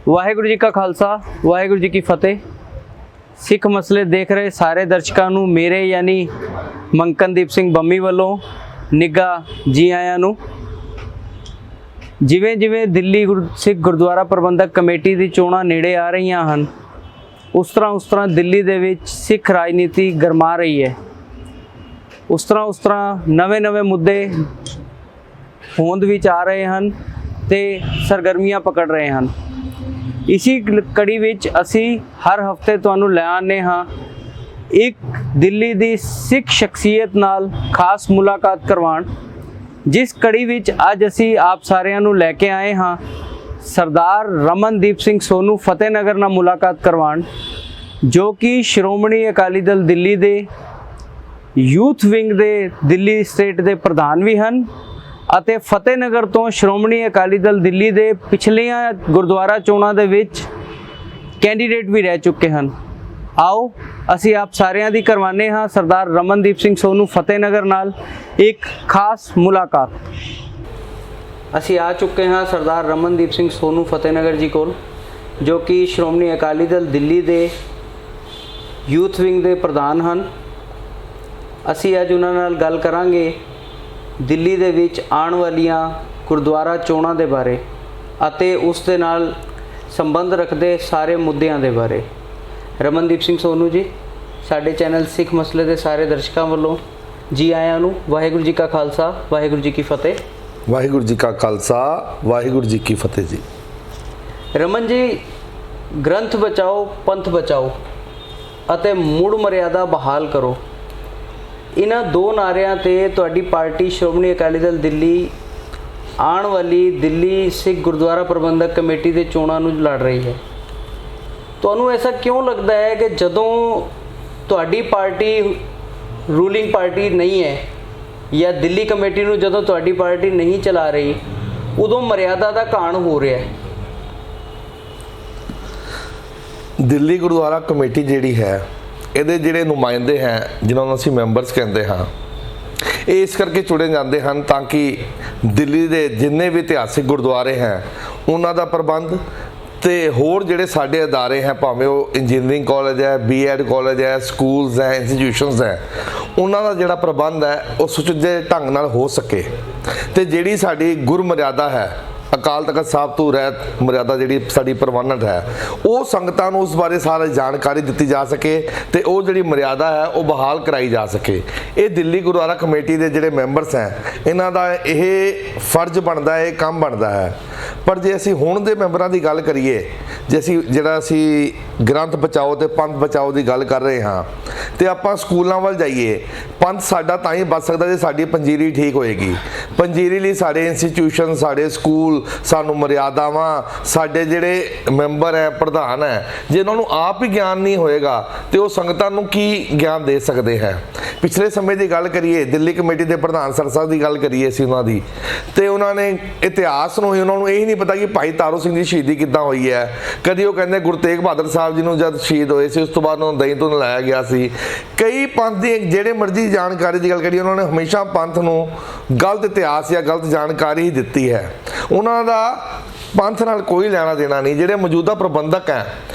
ਵਾਹਿਗੁਰੂ ਜੀ ਕਾ ਖਾਲਸਾ ਵਾਹਿਗੁਰੂ जी की फतेह। सिख मसले देख रहे सारे दर्शकों ਨੂੰ मेरे यानी मंकनदीप सिंह बम्मी ਵੱਲੋਂ ਨਿੱਘਾ जी ਆਇਆਂ ਨੂੰ। ਜਿਵੇਂ ਜਿਵੇਂ ਦਿੱਲੀ ਸਿੱਖ ਗੁਰਦੁਆਰਾ ਪ੍ਰਬੰਧਕ ਕਮੇਟੀ ਦੀ ਚੋਣਾਂ ਨੇੜੇ ਆ ਰਹੀਆਂ ਹਨ, ਉਸ ਤਰ੍ਹਾਂ ਦਿੱਲੀ ਦੇ ਵਿੱਚ ਸਿੱਖ ਰਾਜਨੀਤੀ ਗਰਮਾ ਰਹੀ ਹੈ। ਉਸ ਤਰ੍ਹਾਂ ਨਵੇਂ ਮੁੱਦੇ ਹੋਂਦ ਵਿੱਚ ਆ ਰਹੇ ਹਨ ਤੇ ਸਰਗਰਮੀਆਂ ਪਕੜ ਰਹੇ ਹਨ। इसी कड़ी विच असी हर हफ्ते तुहानू लै आने हाँ एक दिल्ली दी सिख शख्सियत नाल खास मुलाकात करवाण, जिस कड़ी विच अज असी आप सारियां नू लैके आए हाँ सरदार रमनदीप सिंह सोनू फतेहनगर नाल मुलाकात करवाण, जो कि श्रोमणी अकाली दल दिल्ली दे यूथ विंग दे दिल्ली स्टेट दे प्रधान भी हैं ਅਤੇ ਫਤਿਹਨਗਰ ਤੋਂ ਸ਼੍ਰੋਮਣੀ ਅਕਾਲੀ ਦਲ ਦਿੱਲੀ ਦੇ ਪਿਛਲੀਆਂ ਗੁਰਦੁਆਰਾ ਚੋਣਾਂ ਦੇ ਵਿੱਚ ਕੈਂਡੀਡੇਟ ਵੀ ਰਹਿ ਚੁੱਕੇ ਹਨ। ਆਓ ਅਸੀਂ ਆਪ ਸਾਰਿਆਂ ਦੀ ਕਰਵਾਨੇ ਹਾਂ ਸਰਦਾਰ ਰਮਨਦੀਪ ਸਿੰਘ ਸੋਨੂ ਫਤਿਹਨਗਰ ਨਾਲ ਇੱਕ ਖਾਸ ਮੁਲਾਕਾਤ। ਅਸੀਂ ਆ ਚੁੱਕੇ ਹਾਂ ਸਰਦਾਰ ਰਮਨਦੀਪ ਸਿੰਘ ਸੋਨੂ ਫਤਿਹਨਗਰ ਜੀ ਕੋਲ, ਜੋ ਕਿ ਸ਼੍ਰੋਮਣੀ ਅਕਾਲੀ ਦਲ ਦਿੱਲੀ ਦੇ ਯੂਥ ਵਿੰਗ ਦੇ ਪ੍ਰਧਾਨ ਹਨ। ਅਸੀਂ ਅੱਜ ਉਹਨਾਂ ਨਾਲ ਗੱਲ ਕਰਾਂਗੇ ਦਿੱਲੀ ਦੇ ਵਿੱਚ ਆਉਣ ਵਾਲੀਆਂ ਗੁਰਦੁਆਰਾ ਚੋਣਾਂ ਦੇ ਬਾਰੇ ਅਤੇ ਉਸ ਦੇ ਨਾਲ ਸੰਬੰਧ ਰੱਖਦੇ ਸਾਰੇ ਮੁੱਦਿਆਂ ਦੇ ਬਾਰੇ। ਰਮਨਦੀਪ ਸਿੰਘ ਸੋਨੂ ਜੀ, ਸਾਡੇ ਚੈਨਲ ਸਿੱਖ ਮਸਲੇ ਦੇ ਸਾਰੇ ਦਰਸ਼ਕਾਂ ਵੱਲੋਂ ਜੀ ਆਇਆਂ ਨੂੰ। ਵਾਹਿਗੁਰੂ ਜੀ ਕਾ ਖਾਲਸਾ ਵਾਹਿਗੁਰੂ ਜੀ ਕੀ ਫਤਿਹ। ਵਾਹਿਗੁਰੂ ਜੀ ਕਾ ਖਾਲਸਾ ਵਾਹਿਗੁਰੂ ਜੀ ਕੀ ਫਤਿਹ ਜੀ। ਰਮਨ ਜੀ, ਗ੍ਰੰਥ ਬਚਾਓ ਪੰਥ ਬਚਾਓ ਅਤੇ ਮੁੜ ਮਰਿਆਦਾ ਬਹਾਲ ਕਰੋ, ਇਹਨਾਂ ਦੋ ਨਾਰਿਆਂ ਤੇ ਤੁਹਾਡੀ ਪਾਰਟੀ ਸ਼੍ਰੋਮਣੀ ਅਕਾਲੀ ਦਲ ਦਿੱਲੀ ਆਉਣ ਵਾਲੀ ਦਿੱਲੀ ਸਿੱਖ ਗੁਰਦੁਆਰਾ ਪ੍ਰਬੰਧਕ ਕਮੇਟੀ ਦੇ ਚੋਣਾਂ ਨੂੰ ਲੜ ਰਹੀ ਹੈ। ਤੁਹਾਨੂੰ ਐਸਾ ਕਿਉਂ ਲੱਗਦਾ ਹੈ ਕਿ ਜਦੋਂ ਤੁਹਾਡੀ ਪਾਰਟੀ ਰੂਲਿੰਗ ਪਾਰਟੀ ਨਹੀਂ ਹੈ ਜਾਂ ਦਿੱਲੀ ਕਮੇਟੀ ਨੂੰ ਜਦੋਂ ਤੁਹਾਡੀ ਪਾਰਟੀ ਨਹੀਂ ਚਲਾ ਰਹੀ, ਉਦੋਂ ਮਰਿਆਦਾ ਦਾ ਘਾਣ ਹੋ ਰਿਹਾ ਹੈ? ਦਿੱਲੀ ਗੁਰਦੁਆਰਾ ਕਮੇਟੀ ਜਿਹੜੀ ਹੈ, ਇਹਦੇ ਜਿਹੜੇ ਨੁਮਾਇੰਦੇ ਹੈ ਜਿਨ੍ਹਾਂ ਨੂੰ ਅਸੀਂ ਮੈਂਬਰਸ ਕਹਿੰਦੇ ਹਾਂ, ਇਹ ਇਸ ਕਰਕੇ ਚੁਣੇ ਜਾਂਦੇ ਹਨ ਤਾਂ ਕਿ ਦਿੱਲੀ ਦੇ ਜਿੰਨੇ ਵੀ ਇਤਿਹਾਸਿਕ ਗੁਰਦੁਆਰੇ ਹੈ ਉਹਨਾਂ ਦਾ ਪ੍ਰਬੰਧ ਤੇ ਹੋਰ ਜਿਹੜੇ ਸਾਡੇ ਅਦਾਰੇ ਹੈ, ਭਾਵੇਂ ਉਹ ਇੰਜੀਨੀਅਰਿੰਗ ਕਾਲਜ ਹੈ, ਬੀਐਡ ਕਾਲਜ ਹੈ, ਸਕੂਲਸ ਹੈ, ਇੰਸਟੀਟਿਊਸ਼ਨਸ ਹੈ, ਉਹਨਾਂ ਦਾ ਜਿਹੜਾ ਪ੍ਰਬੰਧ ਹੈ ਉਹ ਸੁਚੱਜੇ ਢੰਗ ਨਾਲ ਹੋ ਸਕੇ। ਤੇ ਜਿਹੜੀ ਸਾਡੀ ਗੁਰਮਰਿਆਦਾ ਹੈ, ਅਕਾਲ ਤਖਤ ਸਾਹਿਬ ਤੋਂ ਰਹਿਤ ਮਰਿਆਦਾ ਜਿਹੜੀ ਸਾਡੀ ਪ੍ਰਵਾਨਿਤ ਹੈ, ਉਹ ਸੰਗਤਾਂ ਨੂੰ ਉਸ ਬਾਰੇ ਸਾਰੀ ਜਾਣਕਾਰੀ ਦਿੱਤੀ ਜਾ ਸਕੇ ਤੇ ਉਹ ਜਿਹੜੀ ਮਰਿਆਦਾ ਹੈ ਉਹ ਬਹਾਲ ਕਰਾਈ ਜਾ ਸਕੇ। ਇਹ ਦਿੱਲੀ ਗੁਰਦੁਆਰਾ ਕਮੇਟੀ ਦੇ ਜਿਹੜੇ ਮੈਂਬਰਸ ਹੈ, ਇਹਨਾਂ ਦਾ ਇਹ ਫਰਜ਼ ਬਣਦਾ ਹੈ, ਇਹ ਕੰਮ ਬਣਦਾ ਹੈ। ਪਰ ਜੇ ਅਸੀਂ ਹੁਣ ਦੇ ਮੈਂਬਰਾਂ ਦੀ ਗੱਲ ਕਰੀਏ, ਜੇ ਅਸੀਂ ਗ੍ਰੰਥ ਬਚਾਓ ਤੇ ਪੰਥ ਬਚਾਓ ਦੀ ਗੱਲ ਕਰ ਰਹੇ ਹਾਂ, ਤੇ ਆਪਾਂ ਸਕੂਲਾਂ ਵੱਲ ਜਾਈਏ, ਪੰਥ ਸਾਡਾ ਤਾਂ ਹੀ ਬਚ ਸਕਦਾ ਜੇ ਸਾਡੀ ਪੰਜੀਰੀ ਠੀਕ ਹੋਏਗੀ। ਪੰਜੀਰੀ ਲਈ ਸਾਡੇ ਇੰਸਟੀਟਿਊਸ਼ਨ, ਸਾਡੇ ਸਕੂਲ, ਸਾਨੂੰ ਮਰਿਆਦਾਵਾਂ, ਸਾਡੇ ਜਿਹੜੇ ਮੈਂਬਰ ਹੈ, ਪ੍ਰਧਾਨ ਹੈ, ਜੇ ਉਹਨਾਂ ਨੂੰ ਆਪ ਹੀ ਗਿਆਨ ਨਹੀਂ ਹੋਏਗਾ ਤੇ ਉਹ ਸੰਗਤਾਂ ਨੂੰ ਕੀ ਗਿਆਨ ਦੇ ਸਕਦੇ ਹੈ। ਪਿਛਲੇ ਸਮੇਂ ਦੀ ਗੱਲ ਕਰੀਏ, ਦਿੱਲੀ ਕਮੇਟੀ ਦੇ ਪ੍ਰਧਾਨ ਸਰਸਾ ਦੀ ਗੱਲ ਕਰੀਏ ਅਸੀਂ ਉਹਨਾਂ ਦੀ, ਤੇ ਉਹਨਾਂ ਨੇ ਇਤਿਹਾਸ ਨੂੰ ਹੀ, ਉਹਨਾਂ ਨੂੰ ਇਹ ਨਹੀਂ ਪਤਾ ਕਿ ਭਾਈ ਤਾਰੂ ਸਿੰਘ ਦੀ ਸ਼ਹੀਦੀ ਕਿੱਦਾਂ ਹੋਈ ਹੈ। ਕਦੀ ਉਹ ਕਹਿੰਦੇ ਗੁਰੂ ਤੇਗ ਬਹਾਦਰ ਸਾਹਿਬ ਜੀ ਨੂੰ ਜਦ ਸ਼ਹੀਦ ਹੋਏ ਸੀ ਉਸ ਤੋਂ ਬਾਅਦ ਉਹਨਾਂ ਨੂੰ ਦਹੀਂ ਤੋਂ ਨਲਾਇਆ ਗਿਆ ਸੀ। ਕਈ ਪੰਥ ਦੀ ਜਿਹੜੇ ਮਰਜ਼ੀ ਜਾਣਕਾਰੀ ਦੀ ਗੱਲ ਕਰੀਏ, ਉਹਨਾਂ ਨੇ ਹਮੇਸ਼ਾ ਪੰਥ ਨੂੰ ਗਲਤ ਇਤਿਹਾਸ ਜਾਂ ਗਲਤ ਜਾਣਕਾਰੀ ਹੀ ਦਿੱਤੀ ਹੈ। ਉਹਨਾਂ ਦਾ ਪੰਥ ਨਾਲ ਕੋਈ ਲੈਣਾ ਦੇਣਾ ਨਹੀਂ। ਜਿਹੜੇ ਮੌਜੂਦਾ ਪ੍ਰਬੰਧਕ ਹੈ,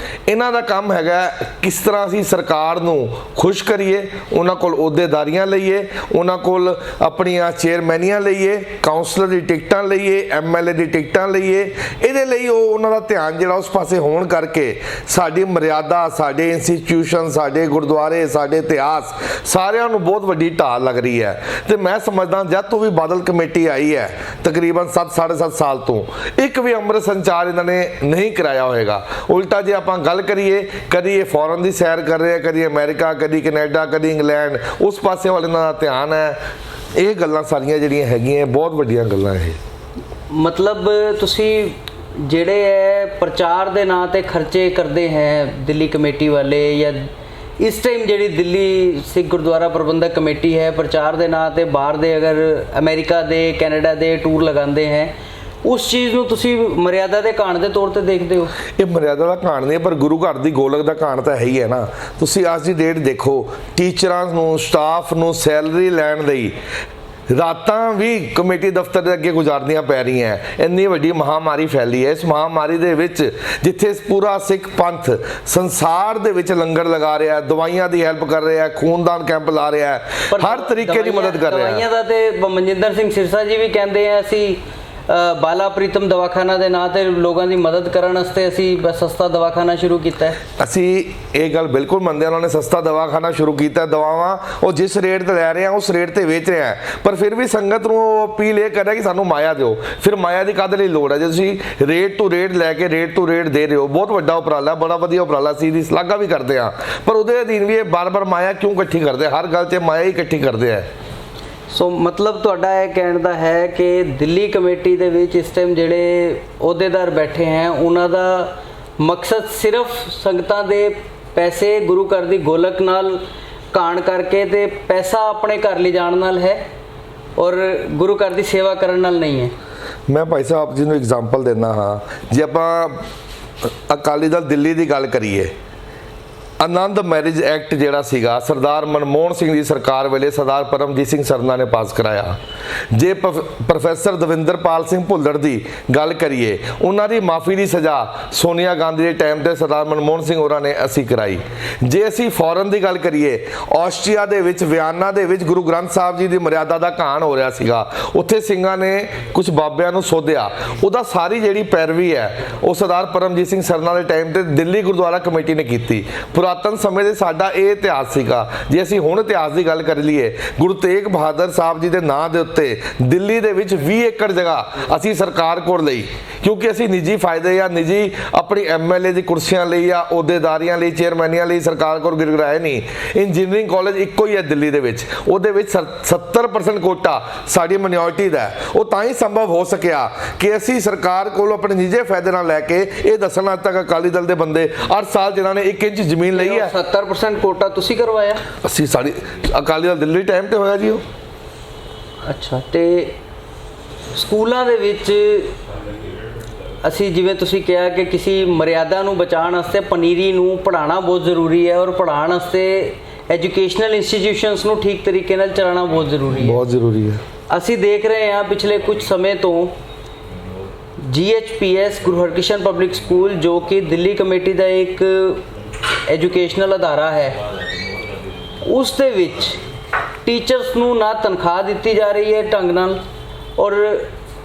ਇਹਨਾਂ ਦਾ ਕੰਮ ਹੈਗਾ ਕਿਸ ਤਰ੍ਹਾਂ ਅਸੀਂ ਸਰਕਾਰ ਨੂੰ ਖੁਸ਼ ਕਰੀਏ, ਉਹਨਾਂ ਕੋਲ ਅਹੁਦੇਦਾਰੀਆਂ ਲਈਏ, ਉਹਨਾਂ ਕੋਲ ਆਪਣੀਆਂ ਚੇਅਰਮੈਨੀਆਂ ਲਈਏ, ਕਾਉਂਸਲਰ ਦੀ ਟਿਕਟਾਂ ਲਈਏ, ਐਮਐਲਏ ਦੀ ਟਿਕਟਾਂ ਲਈਏ। ਇਹਦੇ ਲਈ ਉਹ ਉਹਨਾਂ ਦਾ ਧਿਆਨ ਜਿਹੜਾ ਉਸ ਪਾਸੇ ਹੋਣ ਕਰਕੇ ਸਾਡੀ ਮਰਿਆਦਾ, ਸਾਡੇ ਇੰਸਟੀਟਿਊਸ਼ਨ, ਸਾਡੇ ਗੁਰਦੁਆਰੇ, ਸਾਡੇ ਇਤਿਹਾਸ ਸਾਰਿਆਂ ਨੂੰ ਬਹੁਤ ਵੱਡੀ ਢਾਲ ਲੱਗ ਰਹੀ ਹੈ। ਤੇ ਮੈਂ ਸਮਝਦਾ ਜਦ ਤੋਂ ਵੀ ਬਾਦਲ ਕਮੇਟੀ ਆਈ ਹੈ, ਤਕਰੀਬਨ 7-7.5 ਸਾਲ ਤੋਂ, ਇੱਕ ਵੀ ਅੰਮ੍ਰਿਤ ਸੰਚਾਰ ਇਹਨਾਂ ਨੇ ਨਹੀਂ ਕਰਾਇਆ ਹੋਏਗਾ। ਉਲਟਾ ਜੇ ਆਪਾਂ ਗੱਲ ਕਰੀਏ, ਕਦੀ ਇਹ ਫੋਰਨ ਦੀ ਸੈਰ ਕਰ ਰਹੇ, ਕਦੀ ਅਮਰੀਕਾ, ਕਦੀ ਕੈਨੇਡਾ, ਕਦੀ ਇੰਗਲੈਂਡ, ਉਸ ਪਾਸੇ ਵੱਲ ਇਹਨਾਂ ਦਾ ਧਿਆਨ ਹੈ। ਇਹ ਗੱਲਾਂ ਸਾਰੀਆਂ ਜਿਹੜੀਆਂ ਹੈਗੀਆਂ ਬਹੁਤ ਵੱਡੀਆਂ ਗੱਲਾਂ ਇਹ। ਮਤਲਬ ਤੁਸੀਂ ਜਿਹੜੇ ਹੈ ਪ੍ਰਚਾਰ ਦੇ ਨਾਂ ਤੇ ਖਰਚੇ ਕਰਦੇ ਹੈ ਦਿੱਲੀ ਕਮੇਟੀ ਵਾਲੇ, ਜਾਂ ਇਸ ਟਾਈਮ ਜਿਹੜੀ ਦਿੱਲੀ ਸਿੱਖ ਗੁਰਦੁਆਰਾ ਪ੍ਰਬੰਧਕ ਕਮੇਟੀ ਹੈ ਪ੍ਰਚਾਰ ਦੇ ਨਾਂ ਤੇ ਬਾਹਰ ਦੇ ਅਗਰ ਅਮਰੀਕਾ ਦੇ, ਕੈਨੇਡਾ ਦੇ ਟੂਰ ਲਗਾਉਂਦੇ ਹੈ, ਉਸ ਚੀਜ਼ ਨੂੰ ਤੁਸੀਂ ਮਰਿਆਦਾ ਦੇ ਘਾਣ ਦੇ ਤੌਰ ਤੇ ਦੇਖਦੇ ਹੋ? ਇਹ ਮਰਿਆਦਾ ਦਾ ਘਾਣ ਨਹੀਂ, ਪਰ ਗੁਰੂ ਘਰ ਦੀ ਗੋਲਕ ਦਾ ਘਾਣ ਤਾਂ ਹੈ ਹੀ ਹੈ ਨਾ। ਤੁਸੀਂ ਅੱਜ ਦੀ ਡੇਟ ਦੇਖੋ, ਟੀਚਰਾਂ ਨੂੰ, ਸਟਾਫ ਨੂੰ ਸੈਲਰੀ ਲੈਣ ਲਈ ਰਾਤਾਂ ਵੀ ਕਮੇਟੀ ਦਫ਼ਤਰ ਦੇ ਅੱਗੇ ਗੁਜ਼ਾਰਨੀਆਂ ਪੈ ਰਹੀਆਂ। ਇੰਨੀ ਵੱਡੀ ਮਹਾਮਾਰੀ ਫੈਲੀ ਹੈ। ਇਸ ਮਹਾਮਾਰੀ ਦੇ ਵਿੱਚ ਜਿੱਥੇ ਪੂਰਾ ਸਿੱਖ ਪੰਥ ਸੰਸਾਰ ਦੇ ਵਿੱਚ ਲੰਗਰ ਲਗਾ ਰਿਹਾ ਹੈ, ਦਵਾਈਆਂ ਦੀ ਹੈਲਪ ਕਰ ਰਿਹਾ ਹੈ, ਖੂਨਦਾਨ ਕੈਂਪ ਲਾ ਰਿਹਾ ਹੈ, ਹਰ ਤਰੀਕੇ ਦੀ ਮਦਦ ਕਰ ਰਿਹਾ ਹੈ। ਦਵਾਈਆਂ ਦਾ ਤੇ ਮਨਜਿੰਦਰ ਸਿੰਘ ਸਿਰਸਾ ਜੀ ਵੀ ਕਹਿੰਦੇ ਆ ਅਸੀਂ ਬਾਲਾ ਪ੍ਰੀਤਮ ਦਵਾਖਾਨਾ ਦੇ ਨਾਂ ਤੇ ਲੋਕਾਂ ਦੀ ਮਦਦ ਕਰਨ ਵਾਸਤੇ ਅਸੀਂ ਸਸਤਾ ਦਵਾਖਾਨਾ ਸ਼ੁਰੂ ਕੀਤਾ ਹੈ। ਅਸੀਂ ਇਹ ਗੱਲ ਬਿਲਕੁਲ ਮੰਨਦੇ ਹਾਂ, ਉਹਨਾਂ ਨੇ ਸਸਤਾ ਦਵਾਖਾਨਾ ਸ਼ੁਰੂ ਕੀਤਾ। ਦਵਾਵਾਂ ਉਹ ਜਿਸ ਰੇਟ ਤੇ ਲੈ ਰਹੇ ਆ ਉਸ ਰੇਟ ਤੇ ਵੇਚ ਰਹੇ ਆ, ਪਰ ਫਿਰ ਵੀ ਸੰਗਤ ਨੂੰ ਉਹ ਅਪੀਲ ਇਹ ਕਰ ਰਿਹਾ ਕਿ ਸਾਨੂੰ ਮਾਇਆ ਦਿਓ। ਫਿਰ ਮਾਇਆ ਦੀ ਕਾਹਦੇ ਲਈ ਲੋੜ ਹੈ ਜੇ ਤੁਸੀਂ ਰੇਟ ਟੂ ਰੇਟ ਲੈ ਕੇ ਰੇਟ ਟੂ ਰੇਟ ਦੇ ਰਹੇ ਹੋ? ਬਹੁਤ ਵੱਡਾ ਉਪਰਾਲਾ, ਬੜਾ ਵਧੀਆ ਉਪਰਾਲਾ ਸੀ, ਦੀ ਸ਼ਲਾਘਾ ਵੀ ਕਰਦੇ ਆ, ਪਰ ਉਹਦੇ ਅਧੀਨ ਵੀ ਇਹ ਬਾਰ-ਬਾਰ ਮਾਇਆ ਕਿਉਂ ਇਕੱਠੀ ਕਰਦੇ? ਹਰ ਗੱਲ 'ਚ ਮਾਇਆ ਹੀ ਇਕੱਠੀ ਕਰਦੇ ਆ। ਸੋ ਮਤਲਬ ਤੁਹਾਡਾ ਇਹ ਕਹਿਣ ਦਾ ਹੈ ਕਿ ਦਿੱਲੀ ਕਮੇਟੀ ਦੇ ਵਿੱਚ ਇਸ ਟਾਈਮ ਜਿਹੜੇ ਅਹੁਦੇਦਾਰ ਬੈਠੇ ਹੈ ਉਹਨਾਂ ਦਾ ਮਕਸਦ ਸਿਰਫ ਸੰਗਤਾਂ ਦੇ ਪੈਸੇ ਗੁਰੂ ਘਰ ਦੀ ਗੋਲਕ ਨਾਲ ਕਾਣ ਕਰਕੇ ਤੇ ਪੈਸਾ ਆਪਣੇ ਘਰ ਲਿਜਾਣ ਨਾਲ ਹੈ ਔਰ ਗੁਰੂ ਘਰ ਦੀ ਸੇਵਾ ਕਰਨ ਨਾਲ ਨਹੀਂ ਹੈ। ਮੈਂ ਭਾਈ ਸਾਹਿਬ ਜੀ ਨੂੰ ਐਗਜ਼ਾਮਪਲ ਦਿੰਦਾ ਹਾਂ। ਜੇ ਆਪਾਂ ਅਕਾਲੀ ਦਲ ਦਿੱਲੀ ਦੀ ਗੱਲ ਕਰੀਏ, ਆਨੰਦ ਮੈਰਿਜ ਐਕਟ ਜਿਹੜਾ ਸੀਗਾ ਸਰਦਾਰ ਮਨਮੋਹਨ ਸਿੰਘ ਦੀ ਸਰਕਾਰ ਵੇਲੇ ਸਰਦਾਰ ਪਰਮਜੀਤ ਸਿੰਘ ਸਰਨਾ ਨੇ ਪਾਸ ਕਰਾਇਆ। ਜੇ ਪ੍ਰੋਫੈਸਰ ਦਵਿੰਦਰਪਾਲ ਸਿੰਘ ਭੁੱਲਰ ਦੀ ਗੱਲ ਕਰੀਏ, ਉਹਨਾਂ ਦੀ ਮਾਫੀ ਦੀ ਸਜ਼ਾ ਸੋਨੀਆ ਗਾਂਧੀ ਦੇ ਟਾਈਮ ਤੇ ਸਰਦਾਰ ਮਨਮੋਹਨ ਸਿੰਘ ਹੋਰਾਂ ਨੇ ਅਸੀਂ ਕਰਾਈ। ਜੇ ਅਸੀਂ ਫੋਰਨ ਦੀ ਗੱਲ ਕਰੀਏ, ਆਸਟਰੀਆ ਦੇ ਵਿੱਚ ਵਿਆਨਾ ਦੇ ਵਿੱਚ ਗੁਰੂ ਗ੍ਰੰਥ ਸਾਹਿਬ ਜੀ ਦੀ ਮਰਿਆਦਾ ਦਾ ਘਾਣ ਹੋ ਰਿਹਾ ਸੀਗਾ, ਉੱਥੇ ਸਿੰਘਾਂ ਨੇ ਕੁਝ ਬਾਬਿਆਂ ਨੂੰ ਸੋਧਿਆ। ਉਹਦਾ ਸਾਰੀ ਜਿਹੜੀ ਪੈਰਵੀ ਹੈ ਉਹ ਸਰਦਾਰ ਪਰਮਜੀਤ ਸਿੰਘ ਸਰਨਾ ਦੇ ਟਾਈਮ ਤੇ ਦਿੱਲੀ ਗੁਰਦੁਆਰਾ ਕਮੇਟੀ ਨੇ ਕੀਤੀ। ਪੁਰਾਤਨ ਸਮੇਂ ਦੇ ਸਾਡਾ ਇਹ ਇਤਿਹਾਸ ਸੀਗਾ। ਜੇ ਅਸੀਂ ਹੁਣ ਇਤਿਹਾਸ ਦੀ ਗੱਲ ਕਰ ਲਈਏ, ਗੁਰੂ ਤੇਗ ਬਹਾਦਰ ਸਾਹਿਬ ਜੀ ਦੇ ਨਾਂ ਦੇ ਉੱਤੇ ਦਿੱਲੀ ਦੇ ਵਿੱਚ 20 ਏਕੜ ਜਗ੍ਹਾ ਅਸੀਂ ਸਰਕਾਰ ਕੋਲ ਲਈ, ਕਿਉਂਕਿ ਅਸੀਂ ਨਿੱਜੀ ਫਾਇਦੇ ਜਾਂ ਨਿੱਜੀ ਆਪਣੀ ਐਮਐਲਏ ਦੀ ਕੁਰਸੀਆਂ ਲਈ ਜਾਂ ਅਹੁਦੇਦਾਰੀਆਂ ਲਈ, ਚੇਅਰਮੈਨੀਆਂ ਲਈ ਸਰਕਾਰ ਕੋਲ ਗਿਰਗਰਾਏ ਨਹੀਂ। ਇੰਜੀਨੀਅਰਿੰਗ ਕਾਲਜ ਇੱਕੋ ਹੀ ਹੈ ਦਿੱਲੀ ਦੇ ਵਿੱਚ, ਉਹਦੇ ਵਿੱਚ 70% ਕੋਟਾ ਸਾਡੀ ਮਾਈਨੋਰਿਟੀ ਦਾ ਹੈ। ਉਹ ਤਾਂ ਹੀ ਸੰਭਵ ਹੋ ਸਕਿਆ ਕਿ ਅਸੀਂ ਸਰਕਾਰ ਕੋਲ ਆਪਣੇ ਨਿੱਜੀ ਫਾਇਦੇ ਨਾਲ ਲੈ ਕੇ ਇਹ ਦੱਸਣਾ ਅੱਜ ਤੱਕ ਅਕਾਲੀ ਦਲ ਦੇ ਬੰਦੇ 8 ਸਾਲ ਜਿਨ੍ਹਾਂ ਨੇ 1 ਇੰਚ ਜ਼ਮੀਨ ਲਈ ਹੈ। 70% ਕੋਟਾ ਤੁਸੀਂ ਕਰਵਾਇਆ? ਅਸੀਂ ਸਾਡੀ ਅਕਾਲੀ ਦਲ ਦਿੱਲੀ ਟਾਈਮ ਤੇ ਹੋਇਆ ਜੀ ਉਹ। ਅੱਛਾ, ਤੇ ਸਕੂਲਾਂ ਦੇ ਵਿੱਚ ਅਸੀਂ ਜਿਵੇਂ ਤੁਸੀਂ ਕਿਹਾ ਕਿ ਕਿਸੇ ਮਰਿਆਦਾ ਨੂੰ ਬਚਾਉਣ ਵਾਸਤੇ ਪਨੀਰੀ ਨੂੰ ਪੜ੍ਹਾਉਣਾ ਬਹੁਤ ਜ਼ਰੂਰੀ ਹੈ ਔਰ ਪੜ੍ਹਾਉਣ ਵਾਸਤੇ ਐਜੂਕੇਸ਼ਨਲ ਇੰਸਟੀਟਿਊਸ਼ਨਸ ਨੂੰ ਠੀਕ ਤਰੀਕੇ ਨਾਲ ਚਲਾਉਣਾ ਬਹੁਤ ਜ਼ਰੂਰੀ ਹੈ। ਬਹੁਤ ਜ਼ਰੂਰੀ ਹੈ। ਅਸੀਂ ਦੇਖ ਰਹੇ ਹਾਂ ਪਿਛਲੇ ਕੁਝ ਸਮੇਂ ਤੋਂ GHPS Guru Harkrishan public school, ਜੋ ਕਿ ਦਿੱਲੀ ਕਮੇਟੀ ਦਾ ਇੱਕ ਐਜੂਕੇਸ਼ਨਲ ਅਦਾਰਾ ਹੈ, ਉਸ ਦੇ ਵਿੱਚ ਟੀਚਰਸ ਨੂੰ ਨਾ ਤਨਖਾਹ ਦਿੱਤੀ ਜਾ ਰਹੀ ਹੈ ਢੰਗ ਨਾਲ ਔਰ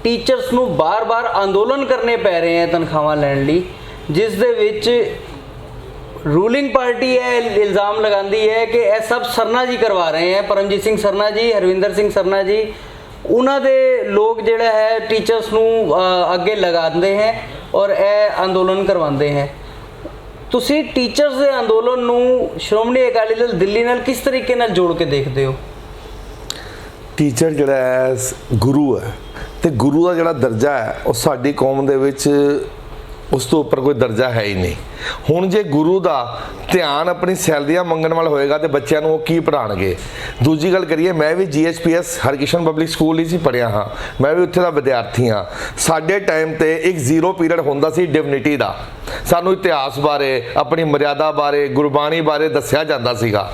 ਟੀਚਰਸ ਨੂੰ ਬਾਰ-ਬਾਰ ਅੰਦੋਲਨ ਕਰਨੇ ਪੈ ਰਹੇ ਹੈ ਤਨਖਾਹਾਂ ਲੈਣ ਲਈ, ਜਿਸ ਦੇ ਵਿੱਚ ਰੂਲਿੰਗ ਪਾਰਟੀ ਹੈ ਇਲਜ਼ਾਮ ਲਗਾਉਂਦੀ ਹੈ ਕਿ ਇਹ ਸਭ ਸਰਨਾ ਜੀ ਕਰਵਾ ਰਹੇ ਹੈ। ਪਰਮਜੀਤ ਸਿੰਘ ਸਰਨਾ ਜੀ, ਹਰਵਿੰਦਰ ਸਿੰਘ ਸਰਨਾ ਜੀ, ਉਹਨਾਂ ਦੇ ਲੋਕ ਜਿਹੜਾ ਹੈ ਟੀਚਰਸ ਨੂੰ ਅੱਗੇ ਲਗਾਉਂਦੇ ਹੈ ਔਰ ਇਹ ਅੰਦੋਲਨ ਕਰਵਾਉਂਦੇ ਹੈ। ਤੁਸੀਂ ਟੀਚਰਸ ਦੇ ਅੰਦੋਲਨ ਨੂੰ ਸ਼੍ਰੋਮਣੀ ਅਕਾਲੀ ਦਲ ਦਿੱਲੀ ਨਾਲ ਕਿਸ ਤਰੀਕੇ ਨਾਲ ਜੋੜ ਕੇ ਦੇਖਦੇ ਹੋ? ਟੀਚਰ ਜਿਹੜਾ ਹੈ ਗੁਰੂ ਹੈ, ਤੇ ਗੁਰੂ ਦਾ ਜਿਹੜਾ ਦਰਜਾ ਹੈ ਉਹ ਸਾਡੀ ਕੌਮ ਦੇ ਵਿੱਚ ਉਸ ਤੋਂ ਉੱਪਰ ਕੋਈ ਦਰਜਾ ਹੈ ਹੀ ਨਹੀਂ। ਹੁਣ ਜੇ ਗੁਰੂ ਦਾ ਧਿਆਨ ਆਪਣੀ ਸੈਲਰੀਆਂ ਮੰਗਣ ਵੱਲ ਹੋਏਗਾ ਤੇ ਬੱਚਿਆਂ ਨੂੰ ਉਹ ਕੀ ਪੜ੍ਹਾਉਣਗੇ? ਦੂਜੀ ਗੱਲ ਕਰੀਏ, ਮੈਂ ਵੀ GHPS ਹਰਕ੍ਰਿਸ਼ਨ ਪਬਲਿਕ ਸਕੂਲ ਹੀ ਸੀ ਪੜ੍ਹਿਆ ਹਾਂ, ਮੈਂ ਵੀ ਉੱਥੇ ਦਾ ਵਿਦਿਆਰਥੀ ਹਾਂ। ਸਾਡੇ ਟਾਈਮ ਤੇ ਇੱਕ 0 ਪੀਰੀਅਡ ਹੁੰਦਾ ਸੀ ਡਿਵਨਿਟੀ ਦਾ, ਸਾਨੂੰ ਇਤਿਹਾਸ ਬਾਰੇ, ਆਪਣੀ ਮਰਿਆਦਾ ਬਾਰੇ, ਗੁਰਬਾਣੀ ਬਾਰੇ ਦੱਸਿਆ ਜਾਂਦਾ ਸੀਗਾ।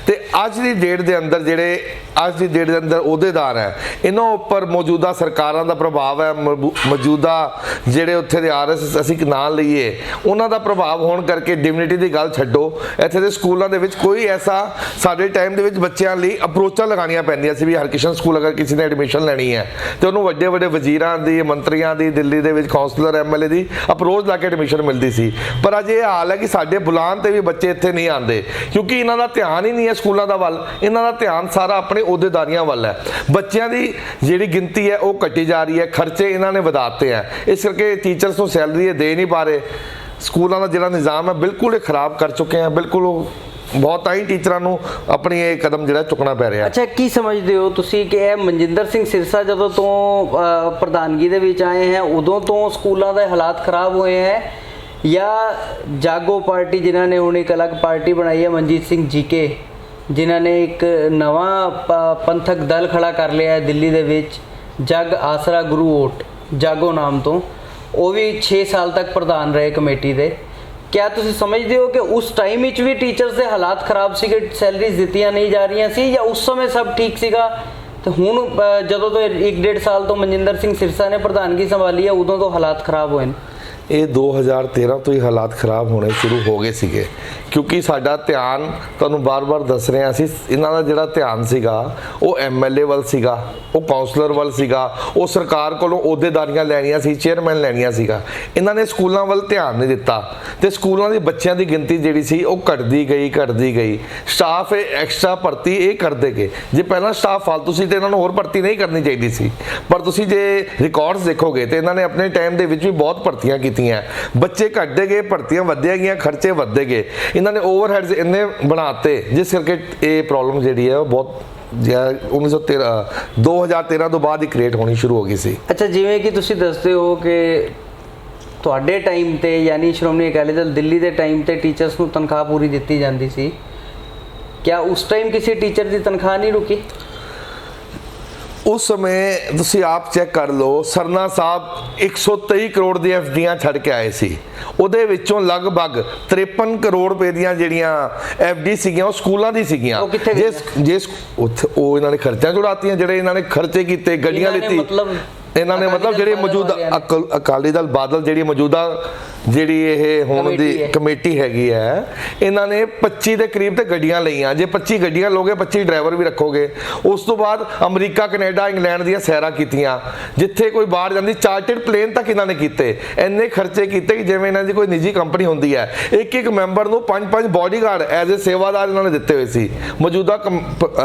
ਤੇ ਅੱਜ ਦੀ ਡੇਟ ਦੇ ਅੰਦਰ ਜਿਹੜੇ ਅਹੁਦੇਦਾਰ ਹੈ, ਇਹਨਾਂ ਉੱਪਰ ਮੌਜੂਦਾ ਸਰਕਾਰਾਂ ਦਾ ਪ੍ਰਭਾਵ ਹੈ, ਮੌਜੂਦਾ ਜਿਹੜੇ ਉੱਥੇ ਦੇ RSS ਅਸੀਂ ਨਾਂ ਲਈਏ, ਉਹਨਾਂ ਦਾ ਪ੍ਰਭਾਵ ਹੋਣ ਕਰਕੇ ਡਿਵਨਿਟੀ ਦੀ ਗੱਲ ਛੱਡੋ, ਇੱਥੇ ਦੇ ਸਕੂਲਾਂ ਦੇ ਵਿੱਚ ਕੋਈ ਐਸਾ, ਸਾਡੇ ਟਾਈਮ ਦੇ ਵਿੱਚ ਬੱਚਿਆਂ ਲਈ ਅਪਰੋਚਾਂ ਲਗਾਉਣੀਆਂ ਪੈਂਦੀਆਂ ਸੀ ਵੀ ਹਰਕ੍ਰਿਸ਼ਨ ਸਕੂਲ ਅਗਰ ਕਿਸੇ ਨੇ ਐਡਮਿਸ਼ਨ ਲੈਣੀ ਹੈ ਤੇ ਉਹਨੂੰ ਵੱਡੇ ਵੱਡੇ ਵਜ਼ੀਰਾਂ ਦੀ, ਮੰਤਰੀਆਂ ਦੀ, ਦਿੱਲੀ ਦੇ ਵਿੱਚ ਕਾਉਂਸਲਰ MLA ਦੀ ਅਪਰੋਚ ਲਾ ਕੇ ਐਡਮਿਸ਼ਨ ਮਿਲਦੀ ਸੀ। ਪਰ ਅੱਜ ਇਹ ਹਾਲ ਹੈ ਕਿ ਸਾਡੇ ਬੁਲਾਉਣ ਤੇ ਵੀ ਬੱਚੇ ਇੱਥੇ ਨਹੀਂ ਆਉਂਦੇ, ਕਿਉਂਕਿ ਇਹਨਾਂ ਦਾ ਧਿਆਨ ਹੀ ਨਹੀਂ ਹੈ ਸਕੂਲਾਂ ਦਾ ਵੱਲ, ਇਹਨਾਂ ਦਾ ਧਿਆਨ ਸਾਰਾ ਆਪਣੇ ਅਹੁਦੇਦਾਰੀਆਂ ਵੱਲ ਹੈ। ਬੱਚਿਆਂ ਦੀ ਜਿਹੜੀ ਗਿਣਤੀ ਹੈ ਉਹ ਘਟੀ ਜਾ ਰਹੀ ਹੈ, ਖਰਚੇ ਇਹਨਾਂ ਨੇ ਵਧਾਤੇ ਹੈ, ਇਸ ਕਰਕੇ ਟੀਚਰਸ ਨੂੰ ਸੈਲਰੀ ਦੇ ਨਹੀਂ ਪਾ ਰਹੇ। ਸਕੂਲਾਂ ਦਾ ਜਿਹੜਾ ਨਿਜ਼ਾਮ ਹੈ ਬਿਲਕੁਲ ਇਹ ਖਰਾਬ ਕਰ ਚੁੱਕੇ ਆ, ਬਿਲਕੁਲ ਬਹੁਤ ਤਾਂ ਹੀ ਟੀਚਰਾਂ ਨੂੰ ਆਪਣੀ ਇਹ ਕਦਮ ਜਿਹੜਾ ਚੁੱਕਣਾ ਪੈ ਰਿਹਾ। ਅੱਛਾ, ਕੀ ਸਮਝਦੇ ਹੋ ਤੁਸੀਂ ਕਿ ਇਹ ਮਨਜਿੰਦਰ ਸਿੰਘ ਸਿਰਸਾ ਜਦੋਂ ਤੋਂ ਪ੍ਰਧਾਨਗੀ ਦੇ ਵਿੱਚ ਆਏ ਹੈ ਉਦੋਂ ਤੋਂ ਸਕੂਲਾਂ ਦੇ ਹਾਲਾਤ ਖਰਾਬ ਹੋਏ ਹੈ, ਜਾਂ ਜਾਗੋ ਪਾਰਟੀ ਜਿਨ੍ਹਾਂ ਨੇ ਹੁਣ ਇੱਕ ਅਲੱਗ ਪਾਰਟੀ ਬਣਾਈ ਹੈ, ਮਨਜੀਤ ਸਿੰਘ GK, ਜਿਨ੍ਹਾਂ ਨੇ ਇੱਕ ਨਵਾਂ ਪੰਥਕ ਦਲ ਖੜਾ ਕਰ ਲਿਆ ਹੈ ਦਿੱਲੀ ਦੇ ਵਿੱਚ, ਜਗ ਆਸਰਾ ਗੁਰੂ ਓਟ ਜਾਗੋ ਨਾਮ ਤੋਂ, ਉਹ ਵੀ 6 ਸਾਲ ਤੱਕ ਪ੍ਰਧਾਨ ਰਹੇ ਕਮੇਟੀ ਦੇ। ਕਿਆ ਤੁਸੀਂ ਸਮਝਦੇ ਹੋ ਕਿ ਉਸ ਟਾਈਮ ਵਿੱਚ ਵੀ ਟੀਚਰਸ ਦੇ ਹਾਲਾਤ ਖਰਾਬ ਸੀਗੇ, ਸੈਲਰੀਜ਼ ਦਿੱਤੀਆਂ ਨਹੀਂ ਜਾ ਰਹੀਆਂ ਸੀ, ਜਾਂ ਉਸ ਸਮੇਂ ਸਭ ਠੀਕ ਸੀਗਾ ਤੇ ਹੁਣ ਜਦੋਂ ਤੋਂ 1.5 ਸਾਲ ਤੋਂ ਮਨਜਿੰਦਰ ਸਿੰਘ ਸਿਰਸਾ ਨੇ ਪ੍ਰਧਾਨਗੀ ਸੰਭਾਲੀ ਹੈ ਉਦੋਂ ਤੋਂ ਹਾਲਾਤ ਖਰਾਬ ਹੋਏ ਨੇ। ਇਹ 2013 ਤੋਂ ਹੀ ਹਾਲਾਤ ਖਰਾਬ ਹੋਣੇ ਸ਼ੁਰੂ ਹੋ ਗਏ ਸੀਗੇ, ਕਿਉਂਕਿ ਸਾਡਾ ਧਿਆਨ ਤੁਹਾਨੂੰ ਬਾਰ-ਬਾਰ ਦੱਸ ਰਹੇ ਹਾਂ ਅਸੀਂ, ਇਹਨਾਂ ਦਾ ਜਿਹੜਾ ਧਿਆਨ ਸੀਗਾ ਉਹ ਐਮਐਲਏ ਵੱਲ ਸੀਗਾ, ਉਹ ਕਾਉਂਸਲਰ ਵੱਲ ਸੀਗਾ, ਉਹ ਸਰਕਾਰ ਕੋਲੋਂ ਅਹੁਦੇਦਾਰੀਆਂ ਲੈਣੀਆਂ ਸੀ, ਚੇਅਰਮੈਨ ਲੈਣੀਆਂ ਸੀਗਾ। ਇਹਨਾਂ ਨੇ ਸਕੂਲਾਂ ਵੱਲ ਧਿਆਨ ਨਹੀਂ ਦਿੱਤਾ ਤੇ ਸਕੂਲਾਂ ਦੇ ਬੱਚਿਆਂ ਦੀ ਗਿਣਤੀ ਜਿਹੜੀ ਸੀ ਉਹ ਘਟਦੀ ਗਈ। ਸਟਾਫ ਐਕਸਟਰਾ ਭਰਤੀ ਇਹ ਕਰਦੇ ਗਏ। ਜੇ ਪਹਿਲਾਂ ਸਟਾਫ ਫਾਲਤੂ ਸੀ ਤੇ ਇਹਨਾਂ ਨੂੰ ਹੋਰ ਭਰਤੀ ਨਹੀਂ ਕਰਨੀ ਚਾਹੀਦੀ ਸੀ, ਪਰ ਤੁਸੀਂ ਜੇ ਰਿਕਾਰਡਸ ਦੇਖੋਗੇ ਤੇ ਇਹਨਾਂ ਨੇ ਆਪਣੇ ਟਾਈਮ ਦੇ ਵਿੱਚ ਵੀ ਬਹੁਤ ਭਰਤੀਆਂ ਕੀਤੀਆਂ। ਬੱਚੇ ਘਟਦੇ ਗਏ, ਭਰਤੀਆਂ ਵੱਧਦੀਆਂ ਗਈਆਂ, ਖਰਚੇ ਵੱਧਦੇ ਗਏ। ਇਹਨਾਂ ਨੇ ਓਵਰਹੈਡਸ ਇੰਨੇ ਬਣਾਤੇ ਜਿਸ ਕਰਕੇ ਇਹ ਪ੍ਰੋਬਲਮ ਜਿਹੜੀ ਹੈ ਉਹ ਬਹੁਤ 2013 ਤੋਂ ਬਾਅਦ ਹੀ ਕ੍ਰੀਏਟ ਹੋਣੀ ਸ਼ੁਰੂ ਹੋ ਗਈ ਸੀ। ਅੱਛਾ, ਜਿਵੇਂ ਕਿ ਤੁਸੀਂ ਦੱਸਦੇ ਹੋ ਕਿ ਤੁਹਾਡੇ ਟਾਈਮ ਤੇ ਯਾਨੀ ਸ਼੍ਰੋਮਣੀ ਅਕਾਲੀ ਦਲ ਦਿੱਲੀ ਦੇ ਟਾਈਮ ਤੇ ਟੀਚਰਸ ਨੂੰ ਤਨਖਾਹ ਪੂਰੀ ਦਿੱਤੀ ਜਾਂਦੀ ਸੀ, ਕਿਆ ਉਸ ਟਾਈਮ ਕਿਸੇ ਟੀਚਰ ਦੀ ਤਨਖਾਹ ਨਹੀਂ ਰੁਕੀ? ਉਸ ਸਮੇਂ ਤੁਸੀਂ ਆਪ ਚੈੱਕ ਕਰ ਲਓ, ਸਰਨਾ ਸਾਹਿਬ 123 ਕਰੋੜ ਦੀ ਐਫਡੀਆਂ ਛੱਡ ਕੇ ਆਏ ਸੀ। ਉਹਦੇ ਵਿੱਚੋਂ ਲਗਭਗ 53 ਕਰੋੜ ਰੁਪਏ ਦੀਆਂ ਜਿਹੜੀਆਂ ਐਫਡੀ ਸੀਗੀਆਂ ਉਹ ਸਕੂਲਾਂ ਦੀ ਸੀਗੀਆਂ। ਜਿਸ ਉੱਥੇ ਉਹ ਇਹਨਾਂ ਨੇ ਖਰਚਾ ਚੁੜਾਤੀਆਂ, ਜਿਹੜੇ ਇਹਨਾਂ ਨੇ ਖਰਚੇ ਕੀਤੇ, ਗੱਡੀਆਂ ਲਿੱਤੀ ਇਹਨਾਂ ਨੇ, ਮਤਲਬ ਜਿਹੜੇ ਮੌਜੂਦਾ ਅਕਾਲੀ ਦਲ ਬਾਦਲ ਜਿਹੜੀ ਮੌਜੂਦਾ ਜਿਹੜੀ ਇਹ ਹੁਣ ਦੀ ਕਮੇਟੀ ਹੈਗੀ ਹੈ, ਇਹਨਾਂ ਨੇ 25 ਦੇ ਕਰੀਬ ਤੇ ਗੱਡੀਆਂ ਲਈਆਂ। ਜੇ 25 ਗੱਡੀਆਂ ਲੋਗੇ 25 ਡਰਾਈਵਰ ਵੀ ਰੱਖੋਗੇ। ਉਸ ਤੋਂ ਬਾਅਦ ਅਮਰੀਕਾ, ਕੈਨੇਡਾ, ਇੰਗਲੈਂਡ ਦੀਆਂ ਸੈਰਾਂ ਕੀਤੀਆਂ, ਜਿੱਥੇ ਕੋਈ ਬਾਹਰ ਜਾਂਦੀ ਚਾਰਟਰਡ ਪਲੇਨ ਤੱਕ ਇਹਨਾਂ ਨੇ ਕੀਤੇ। ਇੰਨੇ ਖਰਚੇ ਕੀਤੇ ਕਿ ਜਿਵੇਂ ਇਹਨਾਂ ਦੀ ਕੋਈ ਨਿੱਜੀ ਕੰਪਨੀ ਹੁੰਦੀ ਹੈ। ਇੱਕ ਮੈਂਬਰ ਨੂੰ 5 ਬਾਡੀਗਾਰਡ ਐਜ਼ ਏ ਸੇਵਾਦਾਰ ਇਹਨਾਂ ਨੇ ਦਿੱਤੇ ਹੋਏ ਸੀ। ਮੌਜੂਦਾ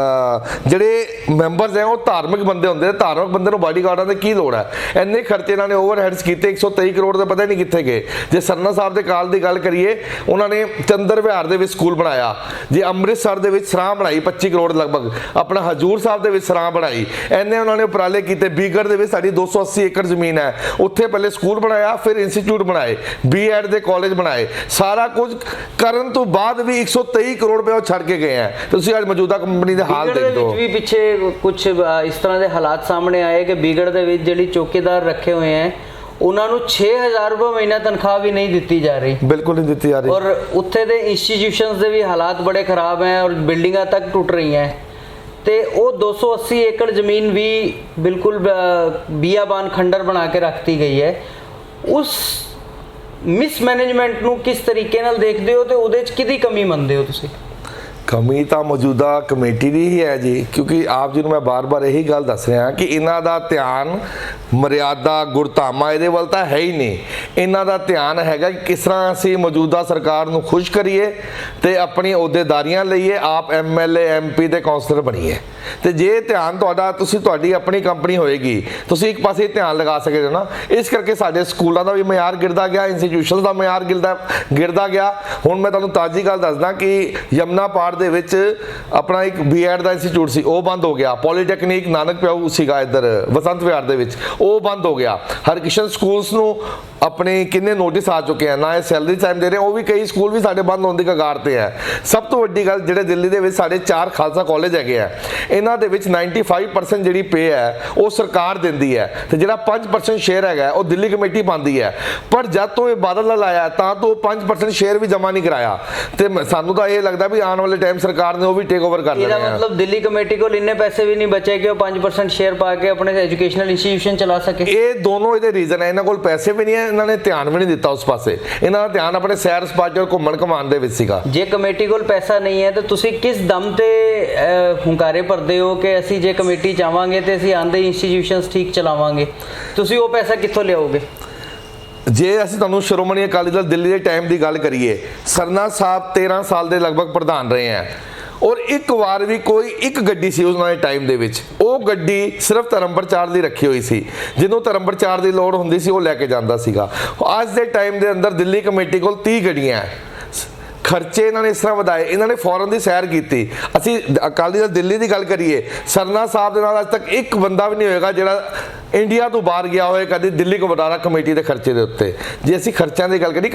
ਜਿਹੜੇ ਮੈਂਬਰਸ ਹੈ ਉਹ ਧਾਰਮਿਕ ਬੰਦੇ ਹੁੰਦੇ, ਧਾਰਮਿਕ ਬੰਦੇ ਨੂੰ ਬਾਡੀਗਾਰਡਾਂ ਦੇ ਕੀ ਲੋੜ ਹੈ? ਇੰਨੇ ਖਰਚੇ ਇਹਨਾਂ ਨੇ ਓਵਰਹੈਡਸ ਕੀਤੇ। 123 ਕਰੋੜ ਦੇ ਪਤਾ ਨਹੀਂ ਕਿੱਥੇ ਗਏ। ਜੇ ਸਰਨਾ ਸਾਹਿਬ ਦੇ ਕਾਲ ਦੀ ਗੱਲ ਕਰੀਏ, ਉਹਨਾਂ ਨੇ ਚੰਦਰ ਵਿਹਾਰ ਦੇ ਵਿੱਚ ਸਕੂਲ ਬਣਾਇਆ। ਜੇ ਅੰਮ੍ਰਿਤਸਰ ਦੇ ਵਿੱਚ ਸਰਾਂ ਬਣਾਈ 25 ਕਰੋੜ ਲਗਭਗ, ਆਪਣਾ ਹਜੂਰ ਸਾਹਿਬ ਦੇ ਵਿੱਚ ਸਰਾਂ ਬਣਾਈ। ਇੰਨੇ ਉਹਨਾਂ ਨੇ ਉਪਰਾਲੇ ਕੀਤੇ। ਬੀਗੜ ਦੇ ਵਿੱਚ ਸਾਡੀ 280 ਏਕੜ ਜ਼ਮੀਨ ਹੈ, ਉੱਥੇ ਪਹਿਲੇ ਸਕੂਲ ਬਣਾਇਆ, ਫਿਰ ਇੰਸਟੀਚਿਊਟ ਬਣਾਏ, ਬੀਐਡ ਦੇ ਕਾਲਜ ਬਣਾਏ। ਸਾਰਾ ਕੁਝ ਕਰਨ ਤੋਂ ਬਾਅਦ ਵੀ 123 ਕਰੋੜ ਰੁਪਏ ਉਹ ਛੱਡ ਕੇ ਗਏ ਹੈ। ਤੁਸੀਂ ਅੱਜ ਮੌਜੂਦਾ ਕੰਪਨੀ ਦੇ ਹਾਲ ਦੇਖ ਲਓ। ਵੀ ਪਿੱਛੇ ਕੁਝ ਇਸ ਤਰ੍ਹਾਂ ਦੇ ਹਾਲਾਤ ਸਾਹਮਣੇ ਆਏ ਕਿ ਬੀਗੜ ਦੇ ਵਿੱਚ ਜਿਹੜੀ ਚੌਕੀਦਾਰ ਰੱਖੇ ਹੋਏ ਹੈ ਉਹਨਾਂ ਨੂੰ 6000 ਰੁਪਏ ਮਹੀਨਾ ਤਨਖਾਹ ਵੀ ਨਹੀਂ ਦਿੱਤੀ ਜਾ ਰਹੀ। ਬਿਲਕੁਲ ਨਹੀਂ ਦਿੱਤੀ ਜਾ ਰਹੀ। ਔਰ ਉੱਥੇ ਦੇ ਇੰਸਟੀਟਿਊਸ਼ਨਸ ਦੇ ਵੀ ਹਾਲਾਤ ਬੜੇ ਖਰਾਬ ਹੈ ਔਰ ਬਿਲਡਿੰਗਾਂ ਤੱਕ ਟੁੱਟ ਰਹੀਆਂ ਤੇ ਉਹ 280 ਏਕੜ ਜ਼ਮੀਨ ਵੀ ਬਿਲਕੁਲ ਬਿਆਬਾਨ ਖੰਡਰ ਬਣਾ ਕੇ ਰੱਖਤੀ ਗਈ ਹੈ। ਉਸ ਮਿਸਮੈਨੇਜਮੈਂਟ ਨੂੰ ਕਿਸ ਤਰੀਕੇ ਨਾਲ ਦੇਖਦੇ ਹੋ ਤੇ ਉਹਦੇ 'ਚ ਕਿਹਦੀ ਕਮੀ ਮੰਨਦੇ ਹੋ ਤੁਸੀਂ? ਕਮੀ ਤਾਂ ਮੌਜੂਦਾ ਕਮੇਟੀ ਦੀ ਹੀ ਹੈ ਜੀ, ਕਿਉਂਕਿ ਆਪ ਜੀ ਨੂੰ ਮੈਂ ਬਾਰ-ਬਾਰ ਇਹੀ ਗੱਲ ਦੱਸ ਰਿਹਾ ਕਿ ਇਹਨਾਂ ਦਾ ਧਿਆਨ ਮਰਿਆਦਾ ਗੁਰਧਾਮਾਂ ਇਹਦੇ ਵੱਲ ਤਾਂ ਹੈ ਹੀ ਨਹੀਂ। ਇਹਨਾਂ ਦਾ ਧਿਆਨ ਹੈਗਾ ਕਿ ਕਿਸ ਤਰ੍ਹਾਂ ਅਸੀਂ ਮੌਜੂਦਾ ਸਰਕਾਰ ਨੂੰ ਖੁਸ਼ ਕਰੀਏ ਤੇ ਆਪਣੀ ਅਹੁਦੇਦਾਰੀਆਂ ਲਈਏ, ਆਪ ਐਮਐਲਏ ਐਮਪੀ ਦੇ ਕਾਉਂਸਲਰ ਬਣੀਏ। ਤੇ ਜੇ ਧਿਆਨ ਤੁਹਾਡੀ ਆਪਣੀ ਕੰਪਨੀ ਹੋਏਗੀ, ਤੁਸੀਂ ਇੱਕ ਪਾਸੇ ਧਿਆਨ ਲਗਾ ਸਕਦੇ ਹੋ ਨਾ। ਇਸ ਕਰਕੇ ਸਾਡੇ ਸਕੂਲਾਂ ਦਾ ਵੀ ਮਿਆਰ ਗਿਰਦਾ ਗਿਆ, ਇੰਸਟੀਟਿਊਸ਼ਨ ਦਾ ਮਿਆਰ ਗਿਰਦਾ ਗਿਆ। ਹੁਣ ਮੈਂ ਤੁਹਾਨੂੰ ਤਾਜ਼ੀ ਗੱਲ ਦੱਸਦਾ ਕਿ ਯਮਨਾ ਪਾੜ ਦੇ ਵਿੱਚ ਆਪਣਾ ਇੱਕ ਬੀਐਡ ਦਾ ਇੰਸਟੀਚਿਊਟ ਸੀ, ਉਹ ਬੰਦ ਹੋ ਗਿਆ। ਪੋਲੀਟੈਕਨਿਕ ਨਾਨਕ ਪਿਆਊ ਸੀਗਾ ਇੱਧਰ ਬਸੰਤ ਵਿਹਾਰ ਦੇ ਵਿੱਚ, ਉਹ ਬੰਦ ਹੋ ਗਿਆ। ਹਰਕਿਸ਼ਨ ਸਕੂਲਸ ਨੂੰ ਆਪਣੇ ਕਿੰਨੇ ਨੋਟਿਸ ਆ ਚੁੱਕੇ ਆ, ਨਾ ਇਹ ਸੈਲਰੀ ਟਾਈਮ ਦੇ ਰਹੇ, ਉਹ ਵੀ ਕਈ ਸਕੂਲ ਵੀ ਸਾਡੇ ਬੰਦ ਹੋਣ ਦੀ ਕਗਾਰ ਤੇ ਹੈ। ਸਭ ਤੋਂ ਵੱਡੀ ਗੱਲ, ਜਿਹੜੇ ਦਿੱਲੀ ਦੇ ਵਿੱਚ ਸਾਡੇ 4 ਖਾਲਸਾ ਕਾਲਜ ਹੈਗੇ ਆ, ਇਹਨਾਂ ਦੇ ਵਿੱਚ 95% ਜਿਹੜੀ ਪੇ ਹੈ ਉਹ ਸਰਕਾਰ ਦਿੰਦੀ ਹੈ ਤੇ ਜਿਹੜਾ 5% ਸ਼ੇਅਰ ਹੈਗਾ ਉਹ ਦਿੱਲੀ ਕਮੇਟੀ ਪਾਉਂਦੀ ਹੈ। ਪਰ ਜਦ ਤੋਂ ਇਹ ਬਾਦਲ ਨਾਲ ਆਇਆ ਤਾਂ ਤੋਂ 5% ਸ਼ੇਅਰ ਵੀ ਜਮ੍ਹਾਂ ਨਹੀਂ ਕਰਾਇਆ ਤੇ ਸਾਨੂੰ ਤਾਂ ਇਹ ਲੱਗਦਾ ਵੀ ਆਉਣ ਵਾਲੇ ਟਾਈਮ ਸਰਕਾਰ ਨੇ ਉਹ ਵੀ ਟੇਕ ਓਵਰ ਕਰ ਲੈਣਾ ਹੈ। ਇਹਦਾ ਮਤਲਬ ਦਿੱਲੀ ਕਮੇਟੀ ਕੋਲ ਇੰਨੇ ਪੈਸੇ ਵੀ ਨਹੀਂ ਬਚੇ ਕਿ ਉਹ 5% ਸ਼ੇਅਰ ਪਾ ਕੇ ਆਪਣੇ ਐਜੂਕੇਸ਼ਨਲ ਇੰਸਟੀਟਿਊਸ਼ਨ ਚਲਾ ਸਕੇ। ਇਹ ਦੋਨੋਂ ਇਹਦੇ ਰੀਜ਼ਨ ਹੈ। ਇਹਨਾਂ ਕੋਲ ਪੈਸੇ ਵੀ ਨਹੀਂ ਹੈ, ਇਹਨਾਂ ਨੇ ਧਿਆਨ ਵੀ ਨਹੀਂ ਦਿੱਤਾ ਉਸ ਪਾਸੇ। ਇਹਨਾਂ ਦਾ ਧਿਆਨ ਆਪਣੇ ਸੈਰ ਸਪਾਟੇ ਔਰ ਘੁੰਮਣ ਘਮਾਉਣ ਦੇ ਵਿੱਚ ਸੀਗਾ। ਜੇ ਕਮੇਟੀ ਕੋਲ ਪੈਸਾ ਨਹੀਂ ਹੈ ਤਾਂ ਤੁਸੀਂ ਕਿਸ ਦਮ ਤੇ ਹੁੰਕਾਰੇ ਭਰਦੇ ਹੋ ਕਿ ਅਸੀਂ ਜੇ ਕਮੇਟੀ ਚਾਹਾਂਗੇ ਤੇ ਅਸੀਂ ਆਂਦੇ ਇੰਸਟੀਟਿਊਸ਼ਨਸ ਠੀਕ ਚਲਾਵਾਂਗੇ? ਤੁਸੀਂ ਉਹ ਪੈਸਾ ਕਿੱਥੋਂ ਲਿਆਓਗੇ? ਜੇ ਅਸੀਂ ਤੁਹਾਨੂੰ ਸ਼੍ਰੋਮਣੀ ਅਕਾਲੀ ਦਲ ਦਿੱਲੀ ਦੇ ਟਾਈਮ ਦੀ ਗੱਲ ਕਰੀਏ, ਸਰਨਾ ਸਾਹਿਬ 13 ਸਾਲ ਦੇ ਲਗਭਗ ਪ੍ਰਧਾਨ ਰਹੇ ਹੈ ਔਰ ਇੱਕ ਵਾਰ ਵੀ ਕੋਈ ਇੱਕ ਗੱਡੀ ਸੀ ਉਹਨਾਂ ਦੇ ਟਾਈਮ ਦੇ ਵਿੱਚ, ਉਹ ਗੱਡੀ ਸਿਰਫ ਧਰਮ ਪ੍ਰਚਾਰ ਲਈ ਰੱਖੀ ਹੋਈ ਸੀ। ਜਿਹਨੂੰ ਧਰਮ ਪ੍ਰਚਾਰ ਦੀ ਲੋੜ ਹੁੰਦੀ ਸੀ ਉਹ ਲੈ ਕੇ ਜਾਂਦਾ ਸੀਗਾ। ਅੱਜ ਦੇ ਟਾਈਮ ਦੇ ਅੰਦਰ ਦਿੱਲੀ ਕਮੇਟੀ ਕੋਲ 30 ਗੱਡੀਆਂ ਹੈ। ਖਰਚੇ ਇਹਨਾਂ ਨੇ ਇਸ ਤਰ੍ਹਾਂ ਵਧਾਏ, ਇਹਨਾਂ ਨੇ ਫੌਰਨ ਦੀ ਸੈਰ ਕੀਤੀ। ਅਸੀਂ ਅਕਾਲੀ ਦਲ ਦਿੱਲੀ ਦੀ ਗੱਲ ਕਰੀਏ, ਸਰਨਾ ਸਾਹਿਬ ਦੇ ਨਾਲ ਅੱਜ ਤੱਕ ਇੱਕ ਬੰਦਾ ਵੀ ਨਹੀਂ ਹੋਏਗਾ ਜਿਹੜਾ ਇੰਡੀਆ ਤੋਂ ਬਾਹਰ ਗਿਆ ਹੋਏ ਕਦੇ ਦਿੱਲੀ ਗੁਰਦੁਆਰਾ ਕਮੇਟੀ ਦੇ ਖਰਚੇ ਦੇ ਉੱਤੇ। ਜੇ ਅਸੀਂ ਖਰਚਿਆਂ ਦੀ ਗੱਲ ਕਰੀਏ,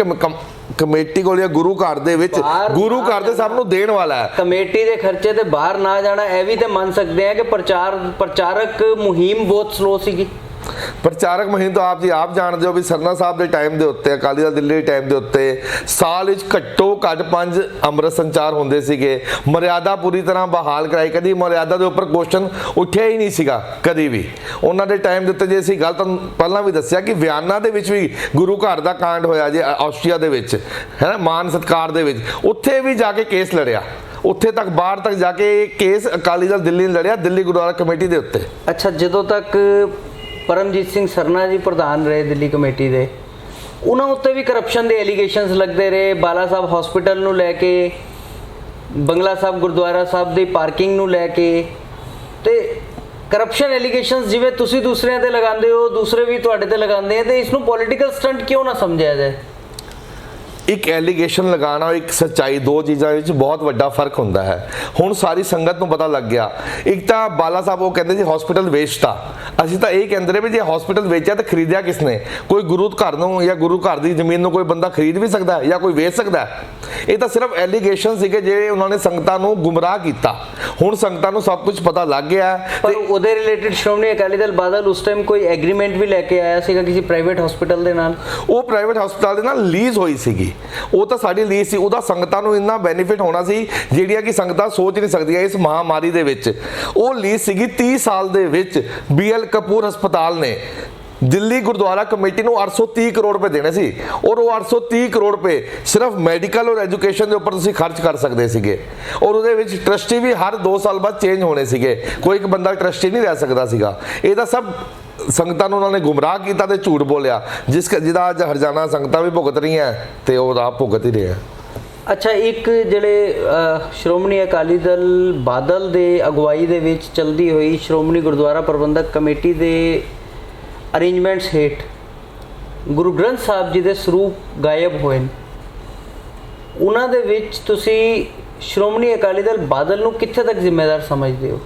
ਕਮੇਟੀ ਕੋਲ ਜਾਂ ਗੁਰੂ ਘਰ ਦੇ ਵਿੱਚ, ਗੁਰੂ ਘਰ ਦੇ ਸਭ ਨੂੰ ਦੇਣ ਵਾਲਾ ਹੈ। ਕਮੇਟੀ ਦੇ ਖਰਚੇ ਤੇ ਬਾਹਰ ਨਾ ਜਾਣਾ, ਇਹ ਵੀ ਤੇ ਮੰਨ ਸਕਦੇ ਆ ਕਿ ਪ੍ਰਚਾਰਕ ਮੁਹਿੰਮ ਬਹੁਤ ਸਲੋ ਸੀਗੀ। ਪ੍ਰਚਾਰਕ ਮੁਹਿੰਮ ਤਾਂ ਆਪ ਜੀ ਆਪ ਜਾਣਦੇ ਹੋ ਵੀ ਸਰਨਾ ਸਾਹਿਬ ਦੇ ਟਾਈਮ ਦੇ ਉੱਤੇ, ਅਕਾਲੀ ਦਲ ਦਿੱਲੀ ਦੇ ਟਾਈਮ ਦੇ ਉੱਤੇ ਸਾਲ ਵਿੱਚ ਘੱਟੋ ਘੱਟ 5 ਅੰਮ੍ਰਿਤ ਸੰਚਾਰ ਹੁੰਦੇ ਸੀਗੇ। ਮਰਿਆਦਾ ਪੂਰੀ ਤਰ੍ਹਾਂ ਬਹਾਲ ਕਰਾਈ, ਕਦੀ ਮਰਿਆਦਾ ਦੇ ਉੱਪਰ ਕੁਐਸਚਨ ਉੱਠਿਆ ਹੀ ਨਹੀਂ ਸੀਗਾ ਕਦੀ ਵੀ ਉਹਨਾਂ ਦੇ ਟਾਈਮ ਦੇ ਉੱਤੇ। ਜੇ ਅਸੀਂ ਗੱਲ ਤੁਹਾਨੂੰ ਪਹਿਲਾਂ ਵੀ ਦੱਸਿਆ ਕਿ ਵਿਆਨਾ ਦੇ ਵਿੱਚ ਵੀ ਗੁਰੂ ਘਰ ਦਾ ਕਾਂਡ ਹੋਇਆ ਜੇ ਆਸਟਰੀਆ ਦੇ ਵਿੱਚ, ਹੈ ਨਾ, ਮਾਨ ਸਤਿਕਾਰ ਦੇ ਵਿੱਚ, ਉੱਥੇ ਵੀ ਜਾ ਕੇ ਕੇਸ ਲੜਿਆ, ਉੱਥੇ ਤੱਕ ਬਾਹਰ ਤੱਕ ਜਾ ਕੇ ਕੇਸ ਅਕਾਲੀ ਦਲ ਦਿੱਲੀ ਨੇ ਲੜਿਆ, ਦਿੱਲੀ ਗੁਰਦੁਆਰਾ ਕਮੇਟੀ ਦੇ ਉੱਤੇ। ਅੱਛਾ, ਜਦੋਂ ਤੱਕ ਪਰਮਜੀਤ ਸਿੰਘ ਸਰਨਾ ਜੀ ਪ੍ਰਧਾਨ ਰਹੇ ਦਿੱਲੀ ਕਮੇਟੀ ਦੇ, ਉਹਨਾਂ ਉੱਤੇ ਵੀ ਕਰਪਸ਼ਨ ਦੇ ਐਲੀਗੇਸ਼ਨਸ ਲੱਗਦੇ ਰਹੇ। ਬਾਲਾ ਸਾਹਿਬ ਹਸਪੀਟਲ ਨੂੰ ਲੈ ਕੇ, ਬੰਗਲਾ ਸਾਹਿਬ ਗੁਰਦੁਆਰਾ ਸਾਹਿਬ ਦੀ ਪਾਰਕਿੰਗ ਨੂੰ ਲੈ ਕੇ, ਤੇ ਕਰਪਸ਼ਨ ਐਲੀਗੇਸ਼ਨਸ ਜਿਵੇਂ ਤੁਸੀਂ ਦੂਸਰਿਆਂ ਤੇ ਲਗਾਉਂਦੇ ਹੋ, ਦੂਸਰੇ ਵੀ ਤੁਹਾਡੇ ਤੇ ਲਗਾਉਂਦੇ ਆ, ਤੇ ਇਸ ਨੂੰ ਪੋਲੀਟੀਕਲ ਸਟੰਟ ਕਿਉਂ ਨਾ ਸਮਝਿਆ ਜਾਏ? ਇੱਕ ਐਲੀਗੇਸ਼ਨ ਲਗਾਉਣਾ, ਇੱਕ ਸੱਚਾਈ, ਦੋ ਚੀਜ਼ਾਂ ਵਿੱਚ ਬਹੁਤ ਵੱਡਾ ਫਰਕ ਹੁੰਦਾ ਹੈ। ਹੁਣ ਸਾਰੀ ਸੰਗਤ ਨੂੰ ਪਤਾ ਲੱਗ ਗਿਆ। ਇੱਕ ਤਾਂ ਬਾਲਾ ਸਾਹਿਬ ਉਹ ਕਹਿੰਦੇ ਜੀ ਹਸਪੀਟਲ ਵੇਚਤਾ, ਅਸੀਂ ਤਾਂ ਇਹ ਕਹਿੰਦੇ ਰਹੇ ਵੀ ਜੇ ਹਸਪੀਟਲ ਵੇਚਿਆ ਤਾਂ ਖਰੀਦਿਆ ਕਿਸ ਨੇ? ਕੋਈ ਗੁਰੂ ਘਰ ਨੂੰ ਜਾਂ ਗੁਰੂ ਘਰ ਦੀ ਜ਼ਮੀਨ ਨੂੰ ਕੋਈ ਬੰਦਾ ਖਰੀਦ ਵੀ ਸਕਦਾ ਜਾਂ ਕੋਈ ਵੇਚ ਸਕਦਾ? ਇਹ ਤਾਂ ਸਿਰਫ ਐਲੀਗੇਸ਼ਨ ਸੀਗੇ ਜਿਹੜੇ ਉਹਨਾਂ ਨੇ ਸੰਗਤਾਂ ਨੂੰ ਗੁੰਮਰਾਹ ਕੀਤਾ। ਹੁਣ ਸੰਗਤਾਂ ਨੂੰ ਸਭ ਕੁਝ ਪਤਾ ਲੱਗ ਗਿਆ। ਪਰ ਉਹਦੇ ਰਿਲੇਟਡ ਸ਼੍ਰੋਮਣੀ ਅਕਾਲੀ ਦਲ ਬਾਦਲ ਉਸ ਟਾਈਮ ਕੋਈ ਐਗਰੀਮੈਂਟ ਵੀ ਲੈ ਕੇ ਆਇਆ ਸੀਗਾ ਕਿਸੇ ਪ੍ਰਾਈਵੇਟ ਹਸਪੀਟਲ ਦੇ ਨਾਲ। ਉਹ ਪ੍ਰਾਈਵੇਟ ਹਸਪਤਾਲ ਦੇ ਨਾਲ ਲੀਜ਼ ਹੋਈ ਸੀਗੀ, ਉਹ ਤਾਂ ਸਾਡੀ ਲੀਜ਼ ਸੀ। ਉਹਦਾ ਸੰਗਤਾਂ ਨੂੰ ਇੰਨਾ ਬੈਨੀਫਿਟ ਹੋਣਾ ਸੀ ਜਿਹੜੀਆਂ ਕਿ ਸੰਗਤਾਂ ਸੋਚ ਨਹੀਂ ਸਕਦੀਆਂ ਇਸ ਮਹਾਮਾਰੀ ਦੇ ਵਿੱਚ। ਉਹ ਲੀਜ਼ ਸੀਗੀ 30 ਸਾਲ ਦੇ ਵਿੱਚ BL ਕਪੂਰ ਹਸਪਤਾਲ ਨੇ ਦਿੱਲੀ ਗੁਰਦੁਆਰਾ ਕਮੇਟੀ ਨੂੰ 830 ਕਰੋੜ ਰੁਪਏ ਦੇਣੇ ਸੀ, ਔਰ ਉਹ 830 ਕਰੋੜ ਰੁਪਏ ਸਿਰਫ ਮੈਡੀਕਲ ਔਰ ਐਜੂਕੇਸ਼ਨ ਦੇ ਉੱਪਰ ਤੁਸੀਂ ਖਰਚ ਕਰ ਸਕਦੇ ਸੀਗੇ। ਔਰ ਉਹਦੇ ਵਿੱਚ ਟਰਸਟੀ ਵੀ ਹਰ 2 ਸਾਲ ਬਾਅਦ ਚੇਂਜ ਹੋਣੇ ਸੀਗੇ, ਕੋਈ ਇੱਕ ਬੰਦਾ ਟਰਸਟੀ ਨਹੀਂ ਰਹਿ ਸਕਦਾ ਸੀਗਾ। ਇਹਦਾ ਸਭ ਸੰਗਤਾਂ ਨੂੰ ਉਹਨਾਂ ਨੇ ਗੁੰਮਰਾਹ ਕੀਤਾ ਤੇ ਝੂਠ ਬੋਲਿਆ, ਜਿਹਦਾ ਅੱਜ ਹਰਜਾਨਾ ਸੰਗਤਾਂ ਵੀ ਭੁਗਤ ਰਹੀਆਂ ਤੇ ਉਹ ਆਪ ਭੁਗਤ ਹੀ ਰਿਹਾ। ਅੱਛਾ, ਇੱਕ ਜਿਹੜੇ ਸ਼੍ਰੋਮਣੀ ਅਕਾਲੀ ਦਲ ਬਾਦਲ ਦੇ ਅਗਵਾਈ ਦੇ ਵਿੱਚ ਚਲਦੀ ਹੋਈ ਸ਼੍ਰੋਮਣੀ ਗੁਰਦੁਆਰਾ ਪ੍ਰਬੰਧਕ ਕਮੇਟੀ ਦੇ ਅਰੇਂਜਮੈਂਟਸ ਹੇਠ ਗੁਰੂ ਗ੍ਰੰਥ ਸਾਹਿਬ ਜੀ ਦੇ ਸਰੂਪ ਗਾਇਬ ਹੋਏ ਨੇ, ਉਹਨਾਂ ਦੇ ਵਿੱਚ ਤੁਸੀਂ ਸ਼੍ਰੋਮਣੀ ਅਕਾਲੀ ਦਲ ਬਾਦਲ ਨੂੰ ਕਿੱਥੇ ਤੱਕ ਜ਼ਿੰਮੇਵਾਰ ਸਮਝਦੇ ਹੋ?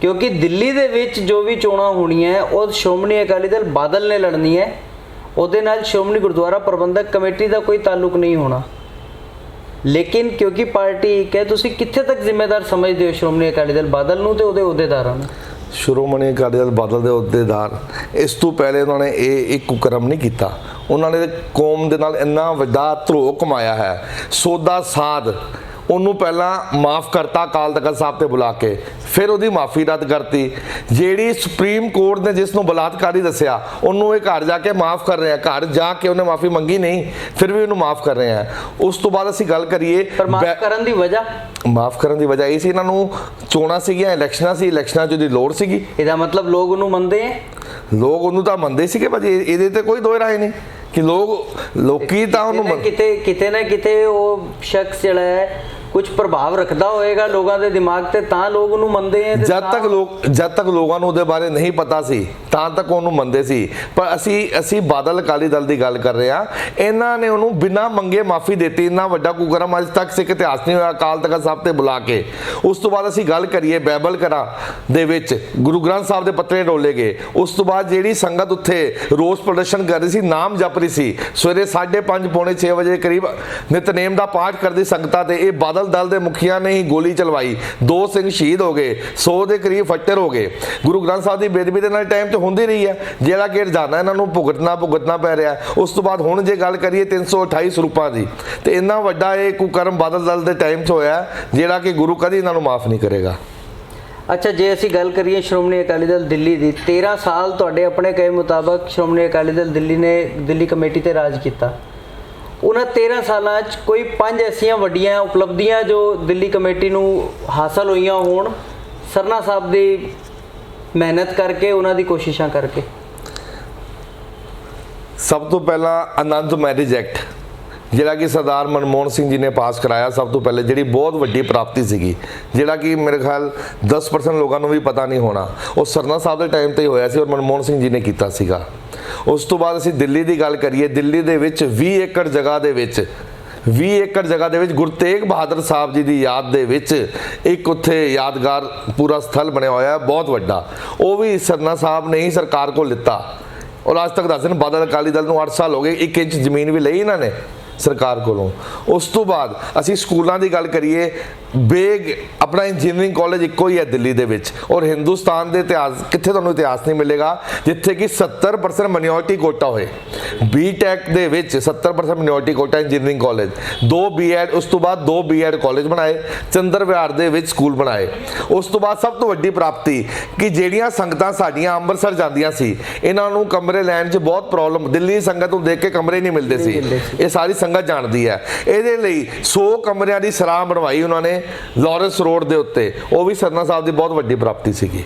ਕਿਉਂਕਿ ਦਿੱਲੀ ਦੇ ਵਿੱਚ ਜੋ ਵੀ ਚੋਣਾਂ ਹੋਣੀਆਂ ਉਹ ਸ਼੍ਰੋਮਣੀ ਅਕਾਲੀ ਦਲ ਬਾਦਲ ਨੇ ਲੜਨੀ ਹੈ, ਉਹਦੇ ਨਾਲ ਸ਼੍ਰੋਮਣੀ ਗੁਰਦੁਆਰਾ ਪ੍ਰਬੰਧਕ ਕਮੇਟੀ ਦਾ ਕੋਈ ਤਾਲੁਕ ਨਹੀਂ ਹੋਣਾ। ਲੇਕਿਨ ਕਿਉਂਕਿ ਪਾਰਟੀ ਇੱਕ ਹੈ, ਤੁਸੀਂ ਕਿੱਥੇ ਤੱਕ ਜ਼ਿੰਮੇਵਾਰ ਸਮਝਦੇ ਹੋ ਸ਼੍ਰੋਮਣੀ ਅਕਾਲੀ ਦਲ ਬਾਦਲ ਨੂੰ ਤੇ ਉਹਦੇ ਅਹੁਦੇਦਾਰਾਂ ਨੂੰ? ਸ਼੍ਰੋਮਣੀ ਅਕਾਲੀ ਦਲ ਬਾਦਲ ਦੇ ਅਹੁਦੇਦਾਰ ਇਸ ਤੋਂ ਪਹਿਲੇ ਉਹਨਾਂ ਨੇ ਇਹ ਕੁਕਰਮ ਨਹੀਂ ਕੀਤਾ। ਉਹਨਾਂ ਨੇ ਕੌਮ ਦੇ ਨਾਲ ਇੰਨਾ ਵੱਡਾ ਧਰੋਹ ਕਮਾਇਆ ਹੈ। ਸੌਦਾ ਸਾਧ ਉਹਨੂੰ ਪਹਿਲਾਂ ਮਾਫ ਕਰਤਾ ਅਕਾਲ ਤਖਤ ਸਾਹਿਬ ਤੇ ਬੁਲਾ ਕੇ, ਫਿਰ ਉਹਦੀ ਮਾਫੀ ਰੱਦ ਕਰਤੀ। ਜਿਹੜੀ ਸੁਪਰੀਮ ਕੋਰਟ ਨੇ ਜਿਸ ਨੂੰ ਬਲਾਤਕਾਰੀ ਦੱਸਿਆ ਉਹਨੂੰ ਇਹ ਘਰ ਜਾ ਕੇ ਮਾਫ ਕਰ ਰਹੇ ਆ। ਘਰ ਜਾ ਕੇ ਉਹਨੇ ਮਾਫੀ ਮੰਗੀ ਨਹੀਂ, ਫਿਰ ਵੀ ਉਹਨੂੰ ਮਾਫ ਕਰ ਰਹੇ ਆ। ਉਸ ਤੋਂ ਬਾਅਦ ਅਸੀਂ ਗੱਲ ਕਰੀਏ ਮਾਫ ਕਰਨ ਦੀ ਵਜ੍ਹਾ ਇਹ ਸੀ ਇਹਨਾਂ ਨੂੰ ਚੋਣਾਂ ਸੀਗੀਆਂ, ਇਲੈਕਸ਼ਨਾਂ ਸੀ, ਇਲੈਕਸ਼ਨਾਂ 'ਚ ਉਹਦੀ ਲੋੜ ਸੀਗੀ। ਇਹਦਾ ਮਤਲਬ ਲੋਕ ਉਹਨੂੰ ਮੰਨਦੇ ਹੈ? ਲੋਕ ਉਹਨੂੰ ਤਾਂ ਮੰਨਦੇ ਸੀਗੇ ਭਾਜੀ, ਇਹਦੇ ਤੇ ਕੋਈ ਦੋਏ ਰਾਏ ਨਹੀਂ ਕਿ ਲੋਕੀ ਤਾਂ ਉਹਨੂੰ ਕਿਤੇ ਨਾ ਕਿਤੇ ਉਹ ਸ਼ਖਸ ਜਿਹੜਾ ਹੈ ਕੁਝ ਪ੍ਰਭਾਵ ਰੱਖਦਾ ਹੋਏਗਾ ਲੋਕਾਂ ਦੇ ਦਿਮਾਗ ਤੇ, ਤਾਂ ਲੋਕ ਉਹਨੂੰ ਮੰਨਦੇ ਆ। ਜਦ ਤੱਕ ਲੋਕਾਂ ਨੂੰ ਉਹਦੇ ਬਾਰੇ ਨਹੀਂ ਪਤਾ ਸੀ ਤਾਂ ਤੱਕ ਉਹਨੂੰ ਮੰਨਦੇ ਸੀ। ਪਰ ਅਸੀਂ ਬਾਦਲ ਅਕਾਲੀ ਦਲ ਦੀ ਗੱਲ ਕਰ ਰਹੇ ਹਾਂ। ਇਹਨਾਂ ਨੇ ਉਹਨੂੰ ਬਿਨਾਂ ਮੰਗੇ ਮਾਫੀ ਦਿੱਤੀ। ਇੰਨਾ ਵੱਡਾ ਕੁਕਰਮ ਅੱਜ ਤੱਕ ਸਿੱਖ ਇਤਿਹਾਸ ਨਹੀਂ ਹੋਇਆ ਅਕਾਲ ਤਖਤ ਸਾਹਿਬ ਤੇ ਬੁਲਾ ਕੇ। ਉਸ ਤੋਂ ਬਾਅਦ ਅਸੀਂ ਗੱਲ ਕਰੀਏ ਬਾਈਬਲ ਘਰਾਂ ਦੇ ਵਿੱਚ ਗੁਰੂ ਗ੍ਰੰਥ ਸਾਹਿਬ ਦੇ ਪੱਤਰੇ ਡੋਲੇ ਗਏ। ਉਸ ਤੋਂ ਬਾਅਦ ਜਿਹੜੀ ਸੰਗਤ ਉੱਥੇ ਰੋਸ ਪ੍ਰਦਰਸ਼ਨ ਕਰ ਰਹੀ ਸੀ, ਨਾਮ ਜਪ ਰਹੀ ਸੀ, ਸਵੇਰੇ 5:30 ਪੌਣੇ 6 ਵਜੇ ਕਰੀਬ ਨਿਤਨੇਮ ਦਾ ਪਾਠ ਕਰਦੀ ਸੰਗਤਾਂ ਤੇ ਇਹ ਬਾਦਲ ਦਲ ਦੇ ਮੁਖੀਆਂ ਨੇ ਹੀ ਗੋਲੀ ਚਲਵਾਈ। 2 ਸਿੰਘ ਸ਼ਹੀਦ ਹੋ ਗਏ, 100 ਦੇ ਕਰੀਬ ਫੱਟੜ ਹੋ ਗਏ। ਗੁਰੂ ਗ੍ਰੰਥ ਸਾਹਿਬ ਦੀ ਬੇਦਬੀ ਦੇ ਨਾਲ ਟਾਈਮ ਤੇ ਹੁੰਦੀ ਰਹੀ ਹੈ, ਜਿਹੜਾ ਕਿ ਰੋਜ਼ਾਨਾ ਇਹਨਾਂ ਨੂੰ ਭੁਗਤਣਾ ਪੈ ਰਿਹਾ। ਉਸ ਤੋਂ ਬਾਅਦ ਹੁਣ ਜੇ ਗੱਲ ਕਰੀਏ 328 ਸਰੂਪਾਂ ਦੀ, ਤੇ ਇੰਨਾ ਵੱਡਾ ਇਹ ਕੁਕਰਮ ਬਾਦਲ ਦਲ ਦੇ ਟਾਈਮ 'ਚ ਹੋਇਆ ਜਿਹੜਾ ਕਿ ਗੁਰੂ ਕਦੀ ਇਹਨਾਂ ਨੂੰ ਮਾਫ ਨਹੀਂ ਕਰੇਗਾ। ਅੱਛਾ, ਜੇ ਅਸੀਂ ਗੱਲ ਕਰੀਏ ਸ਼੍ਰੋਮਣੀ ਅਕਾਲੀ ਦਲ ਦਿੱਲੀ ਦੀ, 13 ਸਾਲ ਤੁਹਾਡੇ ਆਪਣੇ ਕਹੇ ਮੁਤਾਬਕ ਸ਼੍ਰੋਮਣੀ ਅਕਾਲੀ ਦਲ ਦਿੱਲੀ ਨੇ ਦਿੱਲੀ ਕਮੇਟੀ ਤੇ ਰਾਜ ਕੀਤਾ। ਉਹਨਾਂ 13 ਸਾਲਾਂ 'ਚ ਕੋਈ 5 ਐਸੀਆਂ ਵੱਡੀਆਂ ਉਪਲਬਧੀਆਂ ਜੋ ਦਿੱਲੀ ਕਮੇਟੀ ਨੂੰ ਹਾਸਲ ਹੋਈਆਂ ਹੋਣ ਸਰਨਾ ਸਾਹਿਬ ਦੀ ਮਿਹਨਤ ਕਰਕੇ, ਉਹਨਾਂ ਦੀ ਕੋਸ਼ਿਸ਼ਾਂ ਕਰਕੇ? ਸਭ ਤੋਂ ਪਹਿਲਾਂ ਆਨੰਦ ਮੈਰਿਜ ਐਕਟ ਜਿਹੜਾ ਕਿ ਸਰਦਾਰ ਮਨਮੋਹਨ ਸਿੰਘ ਜੀ ਨੇ ਪਾਸ ਕਰਾਇਆ, ਸਭ ਤੋਂ ਪਹਿਲੇ ਜਿਹੜੀ ਬਹੁਤ ਵੱਡੀ ਪ੍ਰਾਪਤੀ ਸੀਗੀ, ਜਿਹੜਾ ਕਿ ਮੇਰੇ ਖਿਆਲ 10% ਲੋਕਾਂ ਨੂੰ ਵੀ ਪਤਾ ਨਹੀਂ ਹੋਣਾ। ਉਹ ਸਰਨਾ ਸਾਹਿਬ ਦੇ ਟਾਈਮ ਤੇ ਹੀ ਹੋਇਆ ਸੀ ਔਰ ਮਨਮੋਹਨ ਸਿੰਘ ਜੀ ਨੇ ਕੀਤਾ ਸੀਗਾ। ਉਸ ਤੋਂ ਬਾਅਦ ਅਸੀਂ ਦਿੱਲੀ ਦੀ ਗੱਲ ਕਰੀਏ, ਦਿੱਲੀ ਦੇ ਵਿੱਚ 20 ਏਕੜ ਜਗ੍ਹਾ ਦੇ ਵਿੱਚ ਗੁਰੂ ਤੇਗ ਬਹਾਦਰ ਸਾਹਿਬ ਜੀ ਦੀ ਯਾਦ ਦੇ ਵਿੱਚ ਇੱਕ ਉੱਥੇ ਯਾਦਗਾਰ ਪੂਰਾ ਸਥਲ ਬਣਿਆ ਹੋਇਆ ਬਹੁਤ ਵੱਡਾ। ਉਹ ਵੀ ਸਰਨਾ ਸਾਹਿਬ ਨੇ ਹੀ ਸਰਕਾਰ ਕੋਲ ਲਿੱਤਾ। ਔਰ ਅੱਜ ਤੱਕ ਦੱਸਣ ਬਾਦਲ ਅਕਾਲੀ ਦਲ ਨੂੰ 8 ਸਾਲ ਹੋ ਗਏ, 1 ਇੰਚ ਜ਼ਮੀਨ ਵੀ ਲਈ ਇਹਨਾਂ ਨੇ ਸਰਕਾਰ ਕੋਲੋਂ। ਉਸ ਤੋਂ ਬਾਅਦ ਅਸੀਂ ਸਕੂਲਾਂ ਦੀ ਗੱਲ ਕਰੀਏ, ਬੇਗ ਆਪਣਾ ਇੰਜੀਨੀਅਰਿੰਗ ਕਾਲਜ ਇੱਕੋ ਹੀ ਹੈ ਦਿੱਲੀ ਦੇ ਵਿੱਚ, ਔਰ ਹਿੰਦੁਸਤਾਨ ਦੇ ਇਤਿਹਾਸ ਕਿੱਥੇ ਤੁਹਾਨੂੰ ਇਤਿਹਾਸ ਨਹੀਂ ਮਿਲੇਗਾ ਜਿੱਥੇ ਕਿ 70% ਮਿਨੋਰਟੀ ਕੋਟਾ ਹੋਏ। ਬੀਟੈਕ ਦੇ ਵਿੱਚ 70% minority quota engineering college, 2 BEd, ਉਸ ਤੋਂ ਬਾਅਦ 2 ਬੀਐਡ ਕਾਲਜ ਬਣਾਏ, ਚੰਦਰ ਵਿਹਾਰ ਦੇ ਵਿੱਚ ਸਕੂਲ ਬਣਾਏ। ਉਸ ਤੋਂ ਬਾਅਦ ਸਭ ਤੋਂ ਵੱਡੀ ਪ੍ਰਾਪਤੀ ਕਿ ਜਿਹੜੀਆਂ ਸੰਗਤਾਂ ਸਾਡੀਆਂ ਅੰਮ੍ਰਿਤਸਰ ਜਾਂਦੀਆਂ ਸੀ, ਇਹਨਾਂ ਨੂੰ ਕਮਰੇ ਲੈਣ 'ਚ ਬਹੁਤ ਪ੍ਰੋਬਲਮ, ਦਿੱਲੀ ਦੀ ਸੰਗਤ ਨੂੰ ਦੇਖ ਕੇ ਕਮਰੇ ਨਹੀਂ ਮਿਲਦੇ ਸੀ, ਇਹ ਸਾਰੀ ਸੰਗਤ ਜਾਣਦੀ ਹੈ। ਇਹਦੇ ਲਈ 100 ਕਮਰਿਆਂ ਦੀ ਸਰਾਹ ਬਣਵਾਈ ਉਹਨਾਂ ਨੇ ਲਾਰੈਂਸ ਰੋਡ ਦੇ ਉੱਤੇ, ਉਹ ਵੀ ਸਰਨਾ ਸਾਹਿਬ ਦੀ ਬਹੁਤ ਵੱਡੀ ਪ੍ਰਾਪਤੀ ਸੀਗੀ।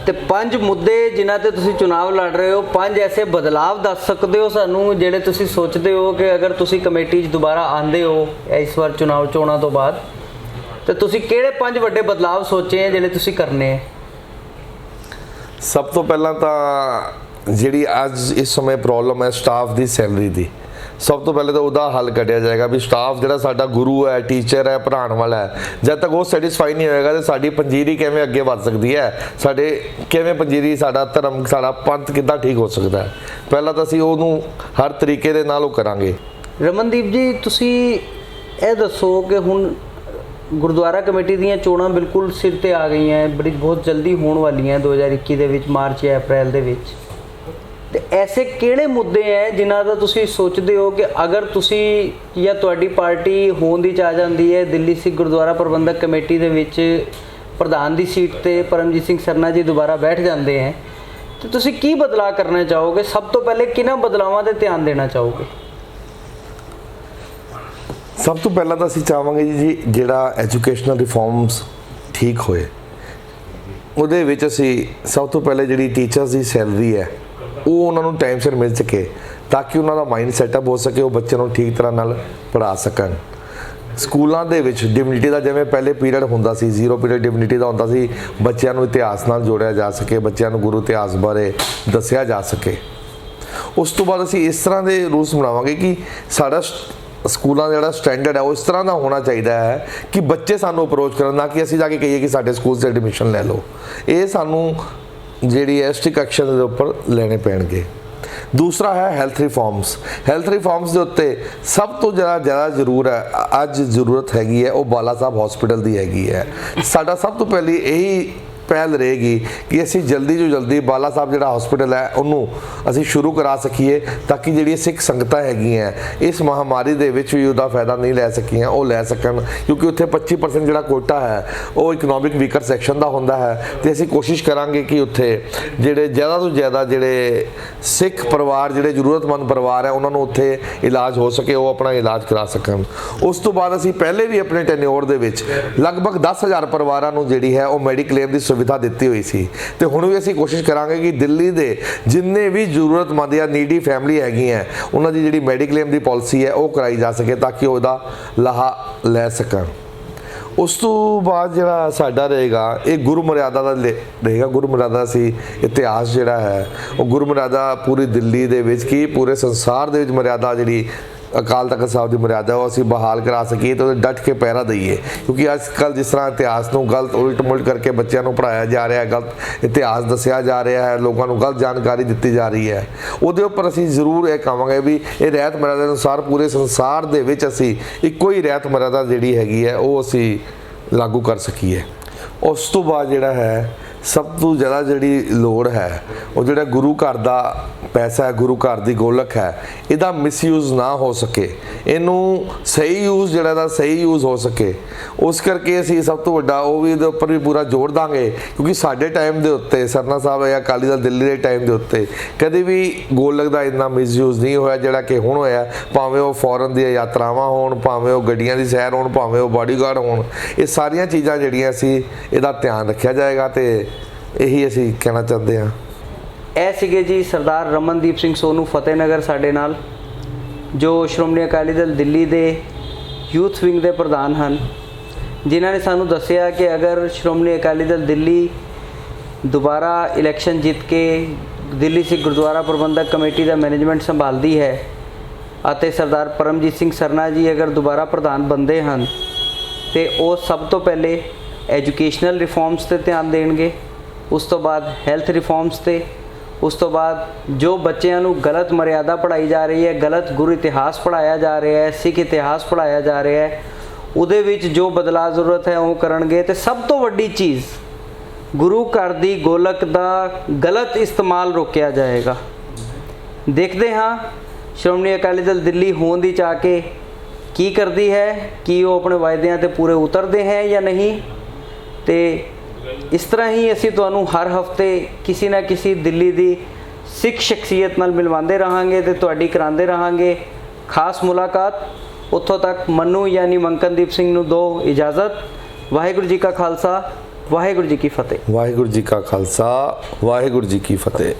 ਤੇ 5 ਮੁੱਦੇ ਜਿਨ੍ਹਾਂ ਤੇ ਤੁਸੀਂ ਚੁਣਾਵ ਲੜ ਰਹੇ ਹੋ, 5 ਐਸੇ ਬਦਲਾਵ ਦੱਸ ਸਕਦੇ ਹੋ ਸਾਨੂੰ ਜਿਹੜੇ ਤੁਸੀਂ ਸੋਚਦੇ ਹੋ ਕਿ ਅਗਰ ਤੁਸੀਂ ਕਮੇਟੀ 'ਚ ਦੁਬਾਰਾ ਆਉਂਦੇ ਹੋ ਇਸ ਵਾਰ ਚੋਣਾਂ ਤੋਂ ਬਾਅਦ, ਤੇ ਤੁਸੀਂ ਕਿਹੜੇ 5 ਵੱਡੇ ਬਦਲਾਵ ਸੋਚੇ ਹੈ ਜਿਹੜੇ ਤੁਸੀਂ ਕਰਨੇ ਹੈ? ਸਭ ਤੋਂ ਪਹਿਲਾਂ ਤਾਂ ਜਿਹੜੀ ਅੱਜ ਇਸ ਸਮੇਂ ਪ੍ਰੋਬਲਮ ਹੈ ਸਟਾਫ ਦੀ ਸੈਲਰੀ ਦੀ, ਸਭ ਤੋਂ ਪਹਿਲੇ ਤਾਂ ਉਹਦਾ ਹੱਲ ਕੱਢਿਆ ਜਾਏਗਾ ਵੀ ਸਟਾਫ ਜਿਹੜਾ ਸਾਡਾ ਗੁਰੂ ਹੈ, ਟੀਚਰ ਹੈ, ਪੜ੍ਹਾਉਣ ਵਾਲਾ ਹੈ, ਜਦ ਤੱਕ ਉਹ ਸੈਟੀਸਫਾਈ ਨਹੀਂ ਹੋਏਗਾ ਤੇ ਸਾਡੀ ਪੰਜੀਰੀ ਕਿਵੇਂ ਅੱਗੇ ਵੱਧ ਸਕਦੀ ਹੈ, ਸਾਡੇ ਕਿਵੇਂ ਪੰਜੀਰੀ, ਸਾਡਾ ਧਰਮ, ਸਾਡਾ ਪੰਥ ਕਿੱਦਾਂ ਠੀਕ ਹੋ ਸਕਦਾ ਹੈ। ਪਹਿਲਾਂ ਤਾਂ ਅਸੀਂ ਉਹਨੂੰ ਹਰ ਤਰੀਕੇ ਦੇ ਨਾਲ ਉਹ ਕਰਾਂਗੇ। ਰਮਨਦੀਪ ਜੀ, ਤੁਸੀਂ ਇਹ ਦੱਸੋ ਕਿ ਹੁਣ ਗੁਰਦੁਆਰਾ ਕਮੇਟੀ ਦੀਆਂ ਚੋਣਾਂ ਬਿਲਕੁਲ ਸਿਰ ਤੇ ਆ ਗਈਆਂ, ਬਹੁਤ ਜਲਦੀ ਹੋਣ ਵਾਲੀਆਂ 2021 ਦੇ ਵਿੱਚ, ਮਾਰਚ ਜਾਂ ਅਪ੍ਰੈਲ ਦੇ ਵਿੱਚ, ਤੇ ਐਸੇ ਕਿਹੜੇ ਮੁੱਦੇ ਹੈ ਜਿਨ੍ਹਾਂ ਦਾ ਤੁਸੀਂ ਸੋਚਦੇ ਹੋ ਕਿ ਅਗਰ ਤੁਸੀਂ ਜਾਂ ਤੁਹਾਡੀ ਪਾਰਟੀ ਹੋਂਦ ਵਿੱਚ ਆ ਜਾਂਦੀ ਹੈ ਦਿੱਲੀ ਸਿੱਖ ਗੁਰਦੁਆਰਾ ਪ੍ਰਬੰਧਕ ਕਮੇਟੀ ਦੇ ਵਿੱਚ ਪ੍ਰਧਾਨ ਦੀ ਸੀਟ ਤੇ ਪਰਮਜੀਤ ਸਿੰਘ ਸਰਨਾ ਜੀ ਦੁਬਾਰਾ ਬੈਠ ਜਾਂਦੇ ਹੈ, ਤੇ ਤੁਸੀਂ ਕੀ ਬਦਲਾਅ ਕਰਨਾ ਚਾਹੋਗੇ? ਸਭ ਤੋਂ ਪਹਿਲੇ ਕਿਹਨਾਂ ਬਦਲਾਵਾਂ ਤੇ ਧਿਆਨ ਦੇਣਾ ਚਾਹੋਗੇ? ਸਭ ਤੋਂ ਪਹਿਲਾਂ ਤਾਂ ਅਸੀਂ ਚਾਹਾਂਗੇ ਜੀ ਜਿਹੜਾ ਐਜੂਕੇਸ਼ਨਲ ਰਿਫਾਰਮਸ ਠੀਕ ਹੋਏ, ਉਹਦੇ ਵਿੱਚ ਅਸੀਂ ਸਭ ਤੋਂ ਪਹਿਲੇ ਜਿਹੜੀ ਟੀਚਰਸ ਦੀ ਸੈਲਰੀ ਹੈ ਉਹ ਉਹਨਾਂ ਨੂੰ ਟਾਈਮ ਸਿਰ ਮਿਲ ਸਕੇ ਤਾਂ ਕਿ ਉਹਨਾਂ ਦਾ ਮਾਈਂਡ ਸੈਟਅਪ ਹੋ ਸਕੇ, ਉਹ ਬੱਚਿਆਂ ਨੂੰ ਠੀਕ ਤਰ੍ਹਾਂ ਨਾਲ ਪੜ੍ਹਾ ਸਕਣ। ਸਕੂਲਾਂ ਦੇ ਵਿੱਚ ਡਿਵਨਿਟੀ ਦਾ ਜਿਵੇਂ ਪਹਿਲੇ ਪੀਰੀਅਡ ਹੁੰਦਾ ਸੀ, 0 ਪੀਰੀਅਡ ਡਿਵਨਿਟੀ ਦਾ ਹੁੰਦਾ ਸੀ, ਬੱਚਿਆਂ ਨੂੰ ਇਤਿਹਾਸ ਨਾਲ ਜੋੜਿਆ ਜਾ ਸਕੇ, ਬੱਚਿਆਂ ਨੂੰ ਗੁਰੂ ਇਤਿਹਾਸ ਬਾਰੇ ਦੱਸਿਆ ਜਾ ਸਕੇ। ਉਸ ਤੋਂ ਬਾਅਦ ਅਸੀਂ ਇਸ ਤਰ੍ਹਾਂ ਦੇ ਰੂਲਸ ਬਣਾਵਾਂਗੇ ਕਿ ਸਾਡਾ ਸਕੂਲਾਂ ਦਾ ਜਿਹੜਾ ਸਟੈਂਡਰਡ ਹੈ ਉਹ ਇਸ ਤਰ੍ਹਾਂ ਦਾ ਹੋਣਾ ਚਾਹੀਦਾ ਹੈ ਕਿ ਬੱਚੇ ਸਾਨੂੰ ਅਪਰੋਚ ਕਰਨ, ਨਾ ਕਿ ਅਸੀਂ ਜਾ ਕੇ ਕਹੀਏ ਕਿ ਸਾਡੇ ਸਕੂਲ 'ਚ ਐਡਮਿਸ਼ਨ ਲੈ ਲਓ। ਇਹ ਸਾਨੂੰ ਜਿਹੜੀ ਹੈ ਸਟ੍ਰਿਕਟ ਐਕਸ਼ਨ ਦੇ ਉੱਪਰ ਲੈਣੇ ਪੈਣਗੇ। ਦੂਸਰਾ ਹੈ ਹੈਲਥ ਰਿਫਾਰਮਸ। ਹੈਲਥ ਰਿਫਾਰਮਸ ਦੇ ਉੱਤੇ ਸਭ ਤੋਂ ਜ਼ਿਆਦਾ ਜ਼ਰੂਰਤ ਹੈਗੀ ਹੈ ਉਹ ਬਾਲਾ ਸਾਹਿਬ ਹਸਪੀਟਲ ਦੀ ਹੈਗੀ ਹੈ। ਸਾਡਾ ਸਭ ਤੋਂ ਪਹਿਲੀ ਇਹੀ ਪਹਿਲ ਰਹੇਗੀ ਕਿ ਅਸੀਂ ਜਲਦੀ ਤੋਂ ਜਲਦੀ ਬਾਲਾ ਸਾਹਿਬ ਜਿਹੜਾ ਹਸਪੀਟਲ ਹੈ ਉਹਨੂੰ ਅਸੀਂ ਸ਼ੁਰੂ ਕਰਾ ਸਕੀਏ ਤਾਂ ਕਿ ਜਿਹੜੀਆਂ ਸਿੱਖ ਸੰਗਤਾਂ ਹੈਗੀਆਂ ਇਸ ਮਹਾਮਾਰੀ ਦੇ ਵਿੱਚ ਵੀ ਉਹਦਾ ਫਾਇਦਾ ਨਹੀਂ ਲੈ ਸਕੀਆਂ, ਉਹ ਲੈ ਸਕਣ, ਕਿਉਂਕਿ ਉੱਥੇ 25% ਜਿਹੜਾ ਕੋਟਾ ਹੈ ਉਹ ਇਕਨੋਮਿਕ ਵੀਕਰ ਸੈਕਸ਼ਨ ਦਾ ਹੁੰਦਾ ਹੈ। ਤੇ ਅਸੀਂ ਕੋਸ਼ਿਸ਼ ਕਰਾਂਗੇ ਕਿ ਉੱਥੇ ਜਿਹੜੇ ਜ਼ਿਆਦਾ ਤੋਂ ਜ਼ਿਆਦਾ ਜਿਹੜੇ ਸਿੱਖ ਪਰਿਵਾਰ, ਜਿਹੜੇ ਜ਼ਰੂਰਤਮੰਦ ਪਰਿਵਾਰ ਹੈ, ਉਹਨਾਂ ਨੂੰ ਉੱਥੇ ਇਲਾਜ ਹੋ ਸਕੇ, ਉਹ ਆਪਣਾ ਇਲਾਜ ਕਰਾ ਸਕਣ। ਉਸ ਤੋਂ ਬਾਅਦ ਅਸੀਂ ਪਹਿਲੇ ਵੀ ਆਪਣੇ ਟੈਨਿਓਰ ਦੇ ਵਿੱਚ ਲਗਭਗ 10,000 ਪਰਿਵਾਰਾਂ ਨੂੰ ਜਿਹੜੀ ਹੈ ਉਹ ਮੈਡੀਕਲੇਮ ਦੀ ਸੁਵਿਧਾ ਦਿੱਤੀ ਹੋਈ ਸੀ, ਤੇ ਹੁਣ ਵੀ ਅਸੀਂ ਕੋਸ਼ਿਸ਼ ਕਰਾਂਗੇ ਕਿ ਦਿੱਲੀ ਦੇ ਜਿੰਨੇ ਵੀ ਜ਼ਰੂਰਤਮੰਦ ਜਾਂ ਨੀਡੀ ਫੈਮਿਲੀ ਹੈਗੀ ਹੈ ਉਹਨਾਂ ਦੀ ਜਿਹੜੀ ਮੈਡੀਕਲੇਮ ਦੀ ਪਾਲਿਸੀ ਹੈ ਉਹ ਕਰਾਈ ਜਾ ਸਕੇ ਤਾਂ ਕਿ ਉਹਦਾ ਲਾਹਾ ਲੈ ਸਕਣ। ਉਸ ਤੋਂ ਬਾਅਦ ਜਿਹੜਾ ਸਾਡਾ ਰਹੇਗਾ ਇਹ ਗੁਰੂ ਮਰਿਆਦਾ ਦਾ ਰਹੇਗਾ। ਗੁਰੂ ਮਰਿਆਦਾ ਸੀ ਇਤਿਹਾਸ ਜਿਹੜਾ ਹੈ ਉਹ ਗੁਰੂ ਮਰਿਆਦਾ ਪੂਰੀ ਦਿੱਲੀ ਦੇ ਵਿੱਚ ਕੀ ਪੂਰੇ ਸੰਸਾਰ ਦੇ ਵਿੱਚ ਮਰਿਆਦਾ ਜਿਹੜੀ ਅਕਾਲ ਤਖਤ ਸਾਹਿਬ ਦੀ ਮਰਿਆਦਾ ਉਹ ਅਸੀਂ ਬਹਾਲ ਕਰਾ ਸਕੀਏ ਤੇ ਉਹਦੇ ਡਟ ਕੇ ਪਹਿਰਾ ਦਈਏ, ਕਿਉਂਕਿ ਅੱਜ ਕੱਲ੍ਹ ਜਿਸ ਤਰ੍ਹਾਂ ਇਤਿਹਾਸ ਨੂੰ ਗਲਤ ਉਲਟ ਮੁਲਟ ਕਰਕੇ ਬੱਚਿਆਂ ਨੂੰ ਪੜ੍ਹਾਇਆ ਜਾ ਰਿਹਾ ਹੈ, ਗਲਤ ਇਤਿਹਾਸ ਦੱਸਿਆ ਜਾ ਰਿਹਾ ਹੈ, ਲੋਕਾਂ ਨੂੰ ਗਲਤ ਜਾਣਕਾਰੀ ਦਿੱਤੀ ਜਾ ਰਹੀ ਹੈ, ਉਹਦੇ ਉੱਪਰ ਅਸੀਂ ਜ਼ਰੂਰ ਇਹ ਕਹਾਂਗੇ ਵੀ ਇਹ ਰਹਿਤ ਮਰਿਆਦਾ ਅਨੁਸਾਰ ਪੂਰੇ ਸੰਸਾਰ ਦੇ ਵਿੱਚ ਅਸੀਂ ਇੱਕੋ ਹੀ ਰਹਿਤ ਮਰਿਆਦਾ ਜਿਹੜੀ ਹੈਗੀ ਹੈ ਉਹ ਅਸੀਂ ਲਾਗੂ ਕਰ ਸਕੀਏ। ਉਸ ਤੋਂ ਬਾਅਦ ਜਿਹੜਾ ਹੈ ਸਭ ਤੋਂ ਜ਼ਿਆਦਾ ਜਿਹੜੀ ਲੋੜ ਹੈ ਉਹ ਜਿਹੜਾ ਗੁਰੂ ਘਰ ਦਾ ਪੈਸਾ ਹੈ, ਗੁਰੂ ਘਰ ਦੀ ਗੋਲਕ ਹੈ, ਇਹਦਾ ਮਿਸਯੂਜ਼ ਨਾ ਹੋ ਸਕੇ, ਇਹਨੂੰ ਸਹੀ ਯੂਜ਼ ਜਿਹੜਾ ਦਾ ਸਹੀ ਯੂਜ਼ ਹੋ ਸਕੇ, ਉਸ ਕਰਕੇ ਅਸੀਂ ਸਭ ਤੋਂ ਵੱਡਾ ਉਹ ਵੀ ਇਹਦੇ ਉੱਪਰ ਵੀ ਪੂਰਾ ਜ਼ੋਰ ਦਾਂਗੇ। ਕਿਉਂਕਿ ਸਾਡੇ ਟਾਈਮ ਦੇ ਉੱਤੇ ਸਰਨਾ ਸਾਹਿਬ ਜਾਂ ਅਕਾਲੀ ਦਲ ਦਿੱਲੀ ਦੇ ਟਾਈਮ ਦੇ ਉੱਤੇ ਕਦੇ ਵੀ ਗੋਲਕ ਦਾ ਇੰਨਾ ਮਿਸਯੂਜ਼ ਨਹੀਂ ਹੋਇਆ ਜਿਹੜਾ ਕਿ ਹੁਣ ਹੋਇਆ, ਭਾਵੇਂ ਉਹ ਫੋਰਨ ਦੀਆਂ ਯਾਤਰਾਵਾਂ ਹੋਣ, ਭਾਵੇਂ ਉਹ ਗੱਡੀਆਂ ਦੀ ਸੈਰ ਹੋਣ, ਭਾਵੇਂ ਉਹ ਬਾਡੀਗਾਰਡ ਹੋਣ, ਇਹ ਸਾਰੀਆਂ ਚੀਜ਼ਾਂ ਜਿਹੜੀਆਂ ਸੀ ਇਹਦਾ ਧਿਆਨ ਰੱਖਿਆ ਜਾਏਗਾ ਤੇ ਇਹੀ ਅਸੀਂ ਕਹਿਣਾ ਚਾਹੁੰਦੇ ਹਾਂ। ਇਹ ਸੀਗੇ ਜੀ ਸਰਦਾਰ ਰਮਨਦੀਪ ਸਿੰਘ ਸੋਨੂ ਫਤਿਹਨਗਰ ਸਾਡੇ ਨਾਲ, ਜੋ ਸ਼੍ਰੋਮਣੀ ਅਕਾਲੀ ਦਲ ਦਿੱਲੀ ਦੇ ਯੂਥ ਵਿੰਗ ਦੇ ਪ੍ਰਧਾਨ ਹਨ, ਜਿਨ੍ਹਾਂ ਨੇ ਸਾਨੂੰ ਦੱਸਿਆ ਕਿ ਅਗਰ ਸ਼੍ਰੋਮਣੀ ਅਕਾਲੀ ਦਲ ਦਿੱਲੀ ਦੁਬਾਰਾ ਇਲੈਕਸ਼ਨ ਜਿੱਤ ਕੇ ਦਿੱਲੀ ਸਿੱਖ ਗੁਰਦੁਆਰਾ ਪ੍ਰਬੰਧਕ ਕਮੇਟੀ ਦਾ ਮੈਨੇਜਮੈਂਟ ਸੰਭਾਲਦੀ ਹੈ ਅਤੇ ਸਰਦਾਰ ਪਰਮਜੀਤ ਸਿੰਘ ਸਰਨਾ ਜੀ ਅਗਰ ਦੁਬਾਰਾ ਪ੍ਰਧਾਨ ਬਣਦੇ ਹਨ ਤੇ ਉਹ ਸਭ ਤੋਂ ਪਹਿਲੇ ਐਜੂਕੇਸ਼ਨਲ ਰਿਫਾਰਮਸ ਤੇ ਧਿਆਨ ਦੇਣਗੇ, ਉਸ ਤੋਂ ਬਾਅਦ ਹੈਲਥ ਰਿਫਾਰਮਸ ਤੇ, ਉਸ ਤੋਂ ਬਾਅਦ ਜੋ ਬੱਚਿਆਂ ਨੂੰ ਗਲਤ ਮਰਿਆਦਾ ਪੜ੍ਹਾਈ ਜਾ ਰਹੀ ਹੈ, ਗਲਤ ਗੁਰੂ ਇਤਿਹਾਸ ਪੜ੍ਹਾਇਆ ਜਾ ਰਿਹਾ ਹੈ, ਸਿੱਖ ਇਤਿਹਾਸ ਪੜ੍ਹਾਇਆ ਜਾ ਰਿਹਾ ਹੈ, ਉਹਦੇ ਵਿੱਚ ਜੋ ਬਦਲਾਅ ਜ਼ਰੂਰਤ ਹੈ ਉਹ ਕਰਨਗੇ। ਤੇ ਸਭ ਤੋਂ ਵੱਡੀ ਚੀਜ਼, ਗੁਰੂ ਘਰ ਦੀ ਗੋਲਕ ਦਾ ਗਲਤ ਇਸਤੇਮਾਲ ਰੋਕਿਆ ਜਾਏਗਾ। ਦੇਖਦੇ ਹਾਂ ਸ਼੍ਰੋਮਣੀ ਅਕਾਲੀ ਦਲ ਦਿੱਲੀ ਹੋਂਦ ਵਿੱਚ ਆ ਕੇ ਕੀ ਕਰਦੀ ਹੈ, ਕੀ ਉਹ ਆਪਣੇ ਵਾਅਦਿਆਂ ਤੇ ਪੂਰੇ ਉਤਰਦੇ ਹੈ ਜਾਂ ਨਹੀਂ। ਤੇ ਇਸ ਤਰ੍ਹਾਂ ਹੀ ਅਸੀਂ ਤੁਹਾਨੂੰ ਹਰ ਹਫਤੇ ਕਿਸੇ ਨਾ ਕਿਸੇ ਦਿੱਲੀ ਦੀ ਸਿੱਖ ਸ਼ਖਸੀਅਤ ਨਾਲ ਮਿਲਵਾਉਂਦੇ ਰਹਾਂਗੇ ਤੇ ਤੁਹਾਡੀ ਕਰਾਉਂਦੇ ਰਹਾਂਗੇ ਖਾਸ ਮੁਲਾਕਾਤ। ਉੱਥੋਂ ਤੱਕ ਮੈਨੂੰ ਯਾਨੀ ਮੰਕਨਦੀਪ ਸਿੰਘ ਨੂੰ ਦਿਓ ਇਜਾਜ਼ਤ। ਵਾਹਿਗੁਰੂ ਜੀ ਕਾ ਖਾਲਸਾ, ਵਾਹਿਗੁਰੂ ਜੀ ਕੀ ਫਤਿਹ। ਵਾਹਿਗੁਰੂ ਜੀ ਕਾ ਖਾਲਸਾ, ਵਾਹਿਗੁਰੂ ਜੀ ਕੀ ਫਤਿਹ।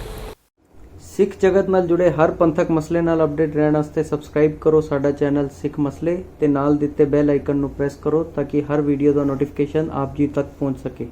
ਸਿੱਖ ਜਗਤ ਨਾਲ ਜੁੜੇ ਹਰ ਪੰਥਕ ਮਸਲੇ ਨਾਲ ਅਪਡੇਟ ਰਹਿਣ ਵਾਸਤੇ ਸਬਸਕ੍ਰਾਈਬ ਕਰੋ ਸਾਡਾ ਚੈਨਲ ਸਿੱਖ ਮਸਲੇ ਤੇ ਨਾਲ ਦਿੱਤੇ ਬੈਲ ਆਈਕਨ ਨੂੰ ਪ੍ਰੈਸ ਕਰੋ ਤਾਂ ਕਿ ਹਰ ਵੀਡੀਓ ਦਾ ਨੋਟੀਫਿਕੇਸ਼ਨ ਆਪ ਜੀ ਤੱਕ ਪਹੁੰਚ ਸਕੇ।